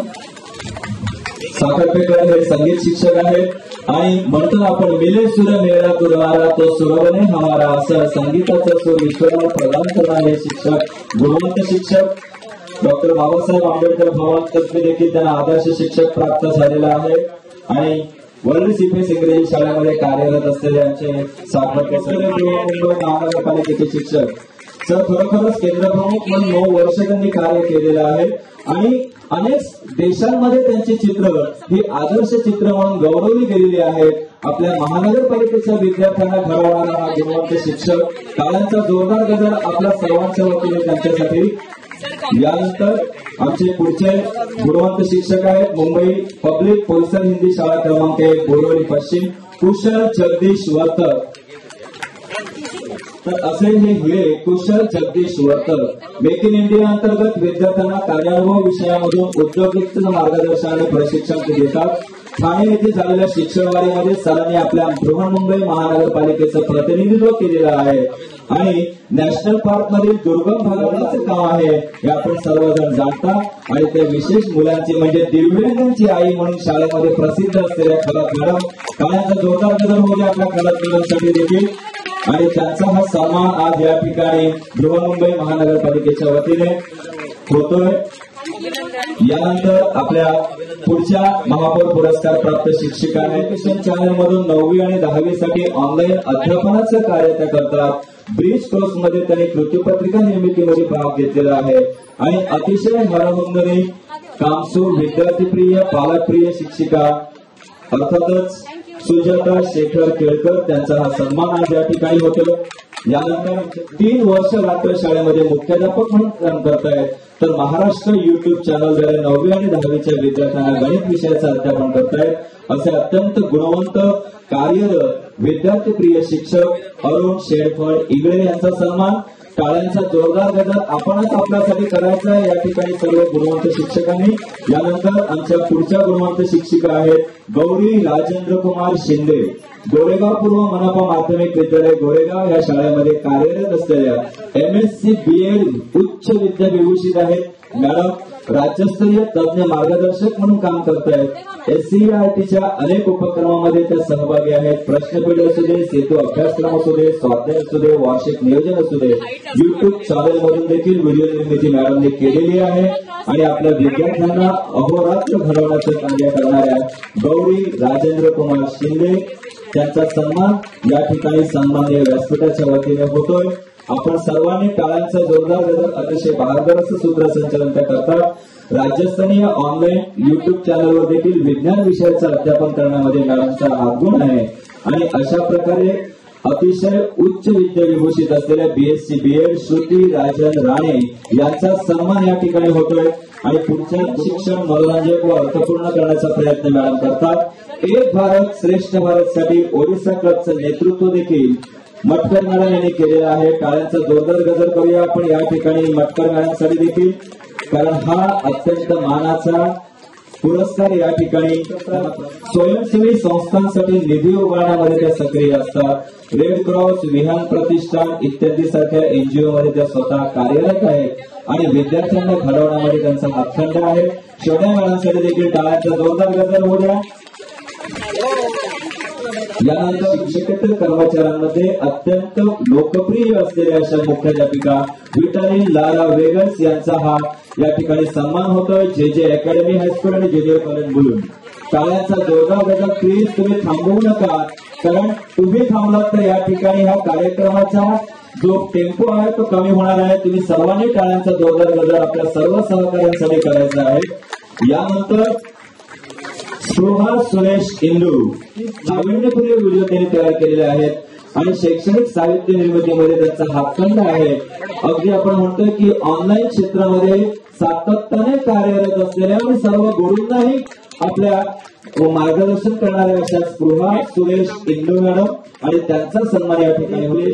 Speaker 8: साखरपेकर हे संगीत शिक्षक आहेत आणि म्हणतो आपण मिले सुर मेरा तुरवारा तो सुरवणे हमारा असं संगीताचं सूर ईश्वराला प्रदान करणारे शिक्षक गुणवंत शिक्षक डॉक्टर बाबासाहेब आंबेडकर भवन तर्फे देखील त्यांना आदर्श शिक्षक प्राप्त झालेला आहे. आणि वर्ल्ड सीपीएस इंग्रजी शाळेमध्ये कार्यरत असलेले आमचे साखरपेकर मुंबई महानगरपालिकेचे शिक्षक सर खरोखरच केंद्रप्रमुख म्हणून 9 वर्ष त्यांनी कार्य केलेलं आहे आणि अनेक देशांमध्ये त्यांची चित्र ही आदर्श चित्र म्हणून गौरवली गेलेली आहेत. आपल्या महानगरपालिकेच्या विद्यार्थ्यांना घडवणारा हा गुणवंत शिक्षक. टाळ्यांचा जोरदार गजर आपल्या सर्वांच्या वतीने त्यांच्यासाठी. यानंतर आमचे पुढचे गुणवंत शिक्षक आहेत मुंबई पब्लिक पोलिसन हिंदी शाळा क्रमांक 1 बोरिवली पश्चिम कुशल जगदीश वर्तक. तर असे हे Hire Kushal Jagdish Vartak make in India अंतर्गत विद्यार्थ्यांना कार्यानुभव विषयामधून उद्योजकतेचं मार्गदर्शन आणि प्रशिक्षण देतात. ठाणे येथे झालेल्या शिक्षणवारीमध्ये सरांनी आपल्या बृहन्मुंबई महानगरपालिकेचं प्रतिनिधित्व केलेलं आहे आणि नॅशनल पार्क मधील दुर्गम भागाचं काम आहे हे आपण सर्वजण जाणता. आणि त्या विशेष मुलांची म्हणजे दिव्यांगांची आई म्हणून शाळेमध्ये प्रसिद्ध असलेल्या खलत मॅडम. टाळ्यांचा जोरदार गजर होऊ द्या आपल्या खलत मॅडमसाठी देखील. आणि त्यांचा हा सन्मान आज या ठिकाणी बृहन्मुंबई महानगरपालिकेच्या वतीने होतोय. यानंतर आपल्या पुढच्या महापौर पुरस्कार प्राप्त शिक्षिका एज्युकेशन चॅनल मधून 9वी आणि 10वी साठी ऑनलाईन अध्यापनाचं कार्य त्या करतात. ब्रिज कोर्समध्ये त्यांनी कृतीपत्रिका निर्मितीमध्ये भाग घेतलेला आहे आणि अतिशय हरहुन्नरी कामसूर विद्यार्थीप्रिय पालकप्रिय शिक्षिका अर्थातच सुजाता शेखर केळकर त्यांचा हा सन्मान आज या ठिकाणी होतो. यानंतर 3 वर्ष रात्र शाळेमध्ये मुख्याध्यापक म्हणून काम करतायत. तर महाराष्ट्र युट्यूब चॅनलद्वारे 9वी आणि 10वीच्या विद्यार्थ्यांना गणित विषयाचं अध्यापन करतायत. असे अत्यंत गुणवंत कार्यरत विद्यार्थीप्रिय शिक्षक अरुण शेडफळ इगळे यांचा सन्मान. टाळ्यांचा जोरदार गजर आपणच आपल्यासाठी करायचा आहे या ठिकाणी सर्व गुणवंत शिक्षकांनी. यानंतर आमच्या पुढच्या गुणवंत शिक्षिका आहेत गौरी राजेंद्र कुमार शिंदे. गोरेगाव पूर्व मनपा माध्यमिक विद्यालय गोरेगाव या शाळेमध्ये कार्यरत असलेल्या MSc BEd उच्च विद्याविभूषित आहेत. मॅडम राज्यस्तरीय तज्ञ मार्गदर्शक म्हणून काम करतायत. SCERTच्या अनेक उपक्रमामध्ये त्या सहभागी आहेत. प्रश्नपीठ असू दे, सेतू अभ्यासक्रम असू दे, स्वाध्याय असू दे, वार्षिक नियोजन असू दे, युट्यूब चॅनल मधून देखील व्हिडिओ निर्मिती मॅडमने केलेली आहे. आणि आपल्या विद्यार्थ्यांना अहोरात्र घडवण्याचं कार्य करणाऱ्या गौरी राजेंद्र कुमार शिंदे त्यांचा सन्मान या ठिकाणी सन्माननीय व्यासपीठाच्या वतीने होतोय. आपण सर्वांनी टाळ्यांचा जोरदार गजर अतिशय बहादर असं सूत्रसंचालन त्या करतात. राज्यस्तरीय ऑनलाईन युट्यूब चॅनलवर देखील विज्ञान विषयाचं अध्यापन करण्यामध्ये मॅडमचा हातगुण आहे आणि अशा प्रकारे अतिशय उच्च विद्याविभूषित असलेल्या BSc BEd श्रुती राजन राणे यांचा सन्मान या ठिकाणी होतोय आणि पुढच्या शिक्षण मनोरंजक व अर्थपूर्ण करण्याचा प्रयत्न मॅडम करतात। एक भारत श्रेष्ठ भारत साठी ओडिशा क्लबचं नेतृत्व देखील मटकर मॅडम यांनी केलेलं आहे। टाळ्यांचा जोरदार गजर करूया आपण या ठिकाणी मटकर मॅडमसाठी देखील, कारण हा अत्यंत मानाचा पुरस्कार या ठिकाणी स्वयंसेवी संस्थांसाठी निधी उभारण्यामध्ये त्या सक्रिय असतात। रेड क्रॉस, विहान प्रतिष्ठान इत्यादी सारख्या NGO मध्ये त्या स्वतः कार्यरत आहेत आणि विद्यार्थ्यांना घडवण्यामध्ये त्यांचा हातखंड आहे। छोट्या मॅडमसाठी देखील टाळ्यांचा जोरदार गजर होऊ द्या। यानंतर शिक्षकेतर कर्मचाऱ्यांमध्ये अत्यंत लोकप्रिय असलेल्या अशा मुख्याध्यापिका विटाली लारा वेगस यांचा हा या ठिकाणी सन्मान होतोय। JJ अकॅडमी हायस्कूल आणि ज्युनियर कॉलेज मुलुंड। टाळ्यांचा जोरदार गजर प्लीज तुम्ही थांबवू नका, कारण तुम्ही थांबलात तर या ठिकाणी ह्या कार्यक्रमाचा जो टेम्पो आहे तो कमी होणार आहे। तुम्ही सर्वांनी टाळ्यांचा जोरदार गजर आपल्या सर्व सहकाऱ्यांसाठी करायचा आहे। यानंतर स्पृहा सुरेश इंदू नाविन्यपूर्ण व्हिडिओ त्यांनी तयार केलेले आहेत आणि शैक्षणिक साहित्य निर्मितीमध्ये त्यांचा हातखंड आहे। अगदी आपण म्हणतोय की ऑनलाईन क्षेत्रामध्ये सातत्याने कार्यरत असलेल्या आणि सर्व गुरूंनाही आपल्या मार्गदर्शन करणाऱ्या अशा स्पृहा सुरेश इंदू मॅडम आणि त्यांचा सन्मान या ठिकाणी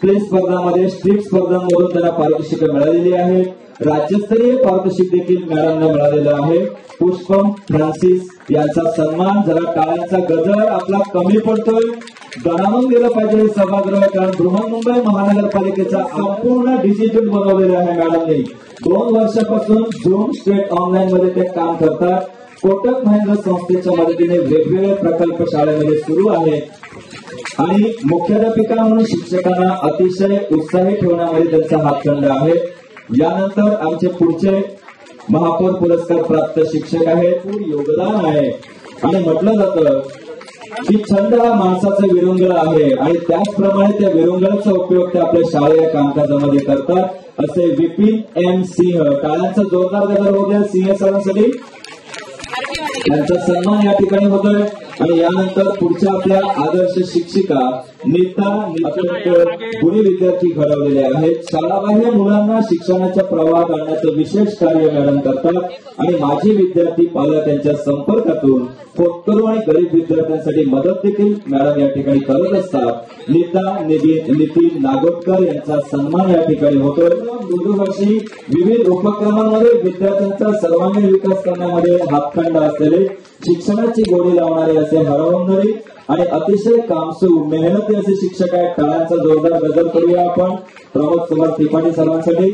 Speaker 8: क्ले स्पर्धामध्ये स्ट्रीट स्पर्धांमधून त्यांना पारितोषिकं मिळालेली आहे। राज्यस्तरीय पारितोषिक देखील मॅडमना मिळालेलं आहे। पुष्पम फ्रान्सिस यांचा सन्मान। जरा टाळ्यांचा गजर आपला कमी पडतोय, दणावून गेलं पाहिजे सभागृह, कारण बृहन्मुंबई महानगरपालिकेचा संपूर्ण डिजिटल बनवलेला आहे मॅडमने। 2 वर्षापासून झूम स्टेट ऑनलाईन मध्ये ते काम करतात। कोटक महिंद्रा संस्थेच्या मदतीने वेगवेगळे प्रकल्प शाळेमध्ये सुरू आहेत आणि मुख्याध्यापिका म्हणून शिक्षकांना अतिशय उत्साही ठेवण्यामध्ये त्यांचा हातखंड आहे। यानंतर आमचे पुढचे महापौर पुरस्कार प्राप्त शिक्षक आहेत। योगदान आहे आणि म्हटलं जातं की छंद हा माणसाचं विरंगुळ आहे आणि त्याचप्रमाणे त्या विरंगुळाचा उपयोग ते आपल्या शाळेच्या कामकाजामध्ये करतात असे विपिन M सिंह। टाळ्यांचा जोरदार गजर होऊ द्या सिंह सरांसाठी, त्यांचा सन्मान या ठिकाणी होतोय। आणि यानंतर पुढच्या आपल्या आदर्श शिक्षिका नीता पुणे विद्यार्थी घडवलेले आहेत। शाळाबाह्य मुलांना शिक्षणाच्या प्रवाहात आणण्याचं विशेष कार्य मॅडम करतात आणि माझे विद्यार्थी पालक यांच्या संपर्कातून होतकरू आणि गरीब विद्यार्थ्यांसाठी मदत देखील मॅडम या ठिकाणी करत असतात। नीता नितीन नागोटकर यांचा सन्मान या ठिकाणी होतोय। मृदुभाषी विविध उपक्रमांमध्ये विद्यार्थ्यांचा सर्वांगीण विकास करण्यामध्ये हातखंड असलेले शिक्षणाची गोडी लावणारे असे हरवंदरी आणि अतिशय कामसू मेहनती असे शिक्षक आहेत। टाळ्यांचा जोरदार गजर करूया आपण प्रमोद कुमार त्रिपाठी सरांसाठी।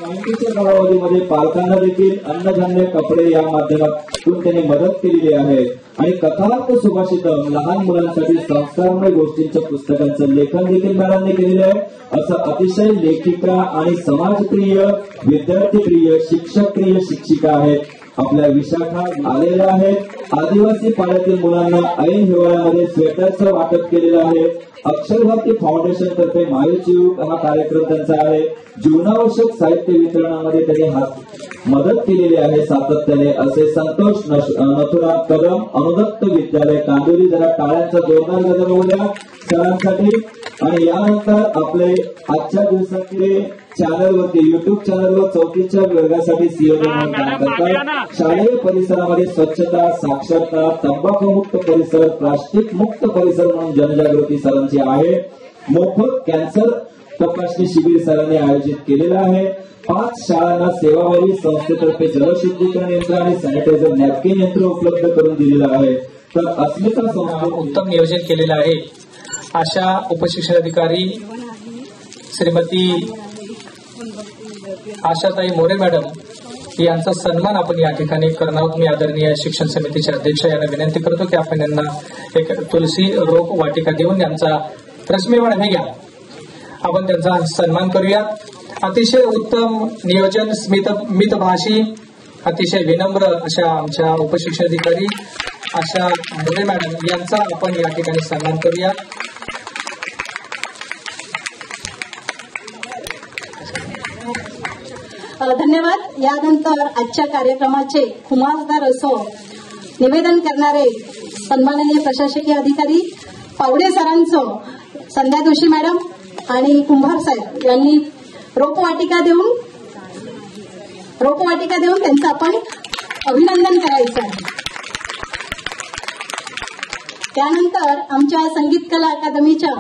Speaker 8: 90च्या कालावधीमध्ये पालकांना देखील अन्नधान्य कपडे या माध्यमातून त्यांनी मदत केलेली आहे आणि कथार्थ सुभाषितम लहान मुलांसाठी संस्कारमय गोष्टींच्या पुस्तकांचं लेखन देखील मॅडमने केलेलं आहे। असं अतिशय लेखिका आणि समाजप्रिय विद्यार्थीप्रिय शिक्षकप्रिय शिक्षिका आहेत आपल्या विशाखा आलेल्या आहेत। आदिवासी पाड्यातील मुलांना ऐन हिवाळ्यामध्ये स्वेटरचं वाटप केलेलं आहे। अक्षर भारती फाउंडेशन तर्फे मायुचीव हा कार्यक्रम त्यांचा आहे। जीवनावश्यक साहित्य वितरणामध्ये त्यांनी मदत केलेली आहे सातत्याने असे संतोष नथुराम कदम अनुदत्त विद्यालय कांदिवली। जरा टाळ्यांचा जोरदार गजर होऊ द्या सरांसाठी। आणि यानंतर आपले आजच्या दिवसातले चॅनलवरती युट्यूब चॅनलवर 4थीच्या वर्गासाठी सीओ म्हणून काम करतात। शालेय परिसरामध्ये स्वच्छता साक्षरता तंबाखूमुक्त परिसर प्लास्टिक मुक्त परिसर म्हणून जनजागृती सरांची आहे। मोफत कॅन्सर तपासणी शिबिर सरांनी आयोजित केलेलं आहे। 5 शाळांना सेवाभावी संस्थेतर्फे जलशुद्धीकरण यंत्र आणि सॅनिटायझर नॅपकिन यंत्र उपलब्ध करून दिलेलं आहे। तर अस्मिता संस्था
Speaker 9: उत्तम नियोजन केलेलं आहे। अशा उपशिक्षणाधिकारी श्रीमती आशाताई मोरे मॅडम यांचा सन्मान आपण या ठिकाणी करणार आहोत। मी आदरणीय शिक्षण समितीचे अध्यक्ष यांना विनंती करतो की आपण यांना एक तुलसी रोप वाटिका देऊन यांचा रश्मीवाण घ्या, आपण त्यांचा सन्मान करूया। अतिशय उत्तम नियोजन मितभाषी अतिशय विनम्र अशा आमच्या उपशिक्षणाधिकारी आशा मोरे मॅडम यांचा आपण या ठिकाणी सन्मान करूया।
Speaker 10: धन्यवाद। यानंतर आजच्या कार्यक्रमाचे खुमासदार असो निवेदन करणारे सन्माननीय प्रशासकीय अधिकारी पावडे सरांचं संध्या जोशी मॅडम आणि कुंभार साहेब यांनी रोपवाटिका देऊन त्यांचं आपण अभिनंदन करायचं आहे. त्यानंतर आमच्या संगीत कला अकादमीच्या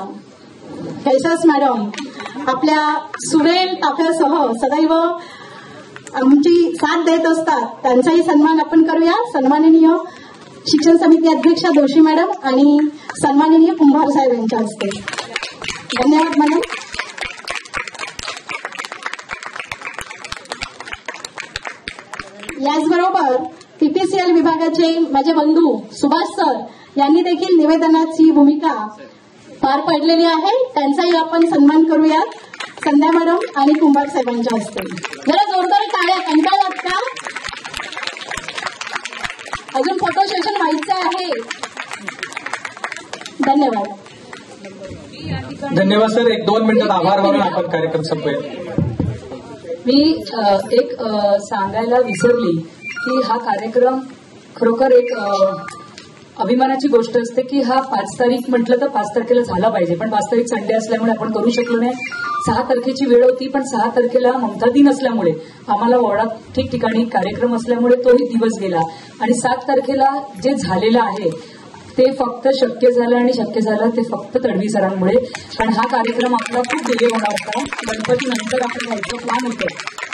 Speaker 10: कैसास मॅडम आपल्या सुरेल ताफ्यासह सदैव आमची साथ देत असतात. त्यांचाही सन्मान आपण करूया. सन्माननीय शिक्षण समिती अध्यक्षा जोशी मॅडम आणि सन्माननीय कुंभार साहेब यांच्या हस्ते. धन्यवाद मॅडम. याचबरोबर पीपीसीएल विभागाचे माझे बंधू सुभाष सर यांनी देखील निवेदनाची भूमिका पार पाडलेली आहे. त्यांचाही आपण सन्मान करूया. संध्या मॅडम आणि कुंभार साहेबांच्या हस्ते. जरा जोरदार टाळ्या. कंटाळलात का? अजून फोटो सेशन व्हायचं आहे. धन्यवाद.
Speaker 9: धन्यवाद सर. 1-2 मिनिटात आभार मानून आपण कार्यक्रम संपवूया.
Speaker 5: मी एक सांगायला विसरली की हा कार्यक्रम खरोखर एक अभिमानाची गोष्ट असते की हा 5 तारीख म्हटलं तर 5 तारखेला झाला पाहिजे, पण 5 तारीख संडे असल्यामुळे आपण करू शकलो नाही. 6 तारखेची वेळ होती, पण 6 तारखेला ममता दिन असल्यामुळे आम्हाला वॉर्डात ठिकठिकाणी कार्यक्रम असल्यामुळे तोही दिवस गेला. आणि 7 तारखेला जे झालेलं आहे ते फक्त शक्य झालं ते फक्त तडवी सरांमुळे. कारण हा कार्यक्रम आपला खूप डिले होणार होता. गणपतीनंतर आपण घ्यायचं प्लॅन होतं,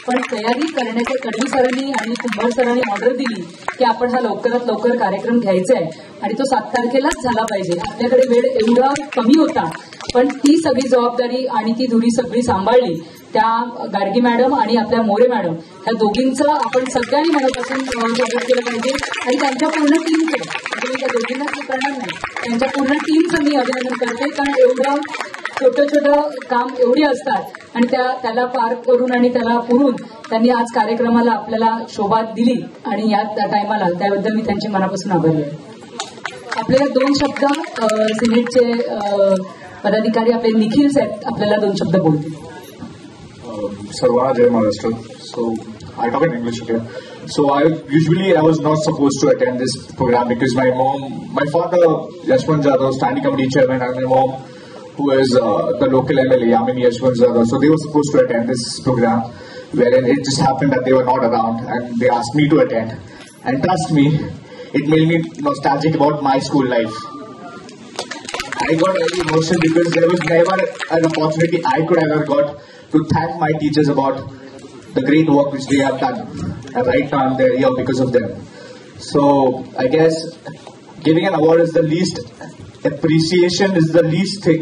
Speaker 5: पण तयारी करण्याच्या तडवी सरांनी आणि कुंभार सरांनी ऑर्डर दिली की आपण हा लवकरात लवकर कार्यक्रम घ्यायचा आहे आणि तो 7 तारखेलाच झाला पाहिजे. आपल्याकडे वेळ एवढा कमी होता, पण ती सगळी जबाबदारी आणि ती धुरी सगळी सांभाळली त्या गाडगी मॅडम आणि आपल्या मोरे मॅडम ह्या दोघींचं आपण सगळ्यांनी मनापासून स्वागत केलं पाहिजे. आणि त्यांच्या पूर्ण टीमचं, म्हणजे त्या दोघींनाच मी करणार नाही, त्यांच्या पूर्ण टीमचं मी अभिनंदन करते. कारण एवढं छोटं काम एवढी असतात आणि त्याला पार करून आणि त्याला पुरून त्यांनी आज कार्यक्रमाला आपल्याला शोभा दिली आणि या टायमाला त्याबद्दल मी त्यांची मनापासून आभारी आहे. आपल्याला 2 शब्द सिनेटचे पदाधिकारी आपले निखिल साहेब आपल्याला 2 शब्द बोलतील.
Speaker 11: Sarvana Jai Maharashtra. So I talk in English again. So I was not supposed to attend this program because my father Yashwant Jadhav, standing committee chairman, and my mom, who is the local MLA, Yamini Yashwant Jadhav. So they were supposed to attend this program, wherein it just happened that they were not around, and they asked me to attend. And trust me, it made me nostalgic about my school life. I got very emotional because there was never an opportunity I could ever got to thank my teachers about the great work which they have done. And right now I'm here because of them. So I guess giving an award is the least, appreciation is the least thing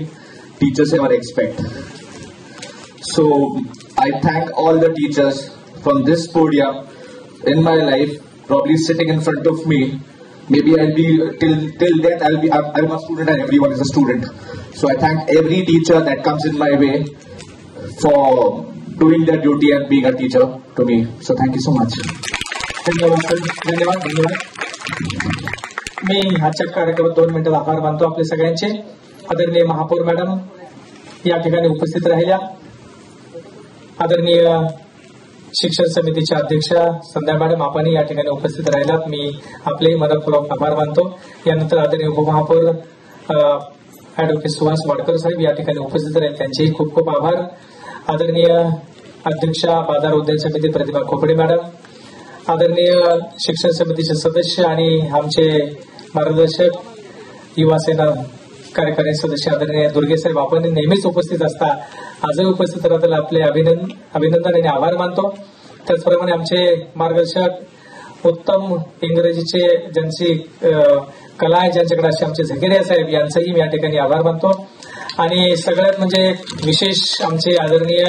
Speaker 11: teachers ever expect. So I thank all the teachers from this podium in my life, probably sitting in front of me. Maybe I'll be till death I'm a student and everyone is a student. So I thank every teacher that comes in my way for doing their duty and being a teacher to me. So thank you so much.
Speaker 9: धन्यवाद. मी आजच्या कार्यक्रमात 2 मिनिटात आभार मानतो आपले सगळ्यांचे. आदरणीय महापौर मॅडम या ठिकाणी उपस्थित राहिल्या. आदरणीय शिक्षण समितीच्या अध्यक्षा संध्या मॅडम आपणही या ठिकाणी उपस्थित राहिलात. मी आपलेही मनपूर्वक आभार मानतो. यानंतर आदरणीय उपमहापौर ऍडव्होकेट सुहास वाडकर साहेब या ठिकाणी उपस्थित राहील, त्यांचेही खूप खूप आभार. आदरणीय अध्यक्षा बाजार उद्यान समिती प्रतिभा खोपडे मॅडम, आदरणीय शिक्षण समितीचे सदस्य आणि आमचे मार्गदर्शक युवा सेना कार्यकारी सदस्य आदरणीय दुर्गे साहेब, आपण नेहमीच उपस्थित असता, आजही उपस्थित राहतील, आपले अभिनंदन आणि आभार मानतो. त्याचप्रमाणे आमचे मार्गदर्शक उत्तम इंग्रजीचे ज्यांची कला आहे, ज्यांच्याकडे असे आमचे झकेरिया साहेब, यांचाही मी या ठिकाणी आभार मानतो. आणि सगळ्यात म्हणजे विशेष आमचे आदरणीय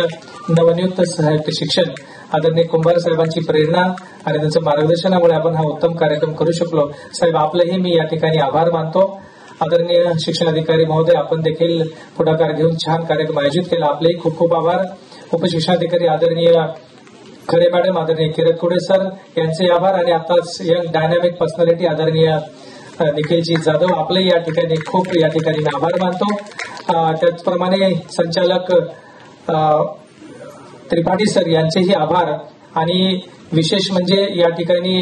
Speaker 9: नवनियुक्त साहित्य शिक्षण आदरणीय कुंभार साहेबांची प्रेरणा आणि त्यांच्या मार्गदर्शनामुळे आपण हा उत्तम कार्यक्रम करू शकलो. साहेब आपलेही मी या ठिकाणी आभार मानतो. आदरणीय शिक्षण अधिकारी महोदय, आपण देखील पुढाकार घेऊन छान कार्यक्रम आयोजित केला, आपलेही खूप खूप आभार. उपशिक्षणाधिकारी आदरणीय खरे मॅडम, आदरणीय किरतकुडे सर यांचे आभार. आणि आताच यंग डायनॅमिक पर्सनॅलिटी आदरणीय निखिलजी जाधव, आपले या ठिकाणी खूप या ठिकाणी मी आभार मानतो. त्याचप्रमाणे संचालक त्रिपाठी सर यांचेही आभार. आणि विशेष म्हणजे या ठिकाणी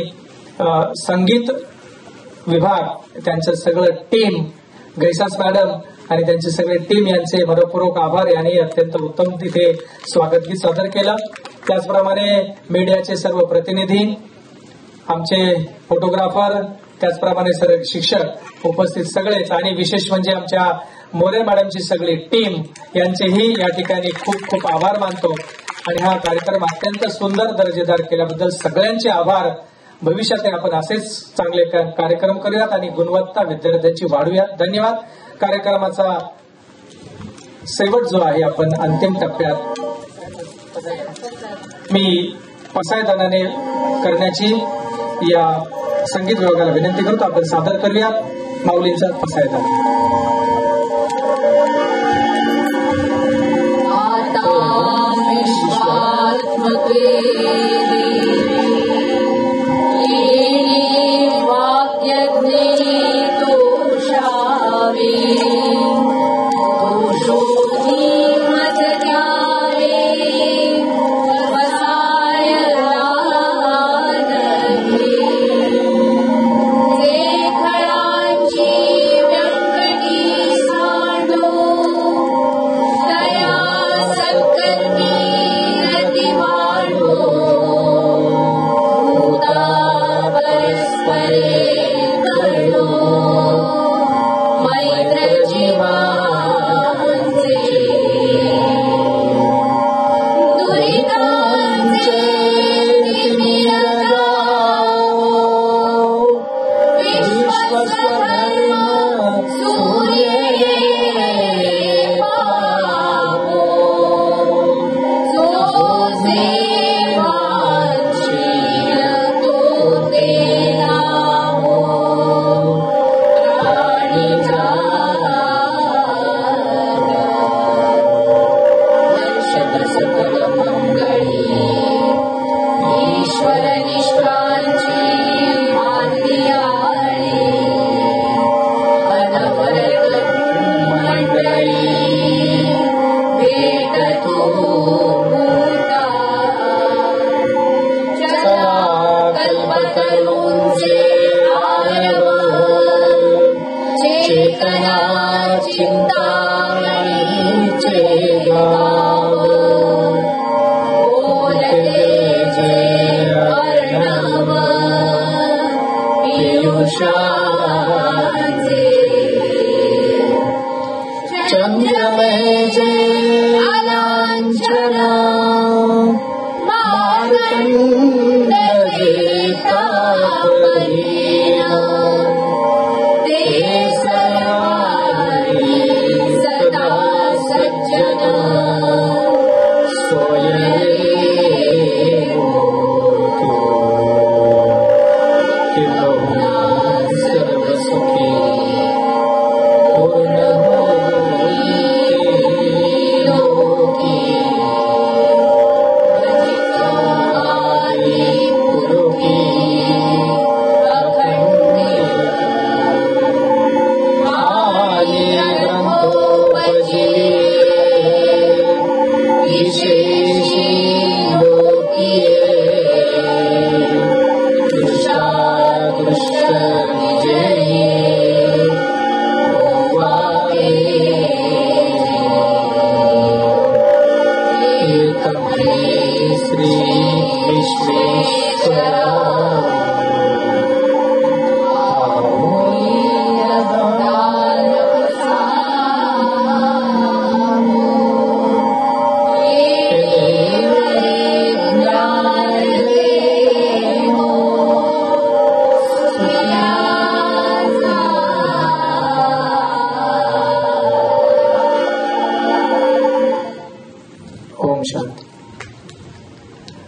Speaker 9: संगीत विभाग, त्यांचं सगळं टीम गैसास मॅडम आणि त्यांची सगळी टीम यांचे मनपूर्वक आभार. यांनी अत्यंत उत्तम तिथे स्वागत गीत सादर केलं. त्याचप्रमाणे मीडियाचे सर्व प्रतिनिधी, आमचे फोटोग्राफर, त्याचप्रमाणे सर्व शिक्षक उपस्थित सगळेच आणि विशेष म्हणजे आमच्या मोरे मॅडमची सगळी टीम यांचेही या ठिकाणी खूप खूप आभार मानतो. आणि हा कार्यक्रम अत्यंत सुंदर दर्जेदार केल्याबद्दल सगळ्यांचे आभार. भविष्यात आपण असेच चांगले कार्यक्रम करूयात आणि गुणवत्ता विद्यार्थ्यांची वाढवूयात. धन्यवाद. कार्यक्रमाचा शेवट जो आहे आपण अंतिम टप्प्यात मी पसायदानाने करण्याची या संगीत विभागाला विनंती करतो. आपण सादर करूयात माऊलींचा पसायदान.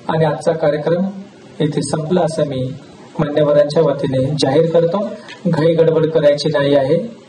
Speaker 9: आणि आजचा कार्यक्रम येथे संपला असं मी मान्यवरांच्या वतीने जाहीर करतो. घाई गडबड करायची नाही आहे.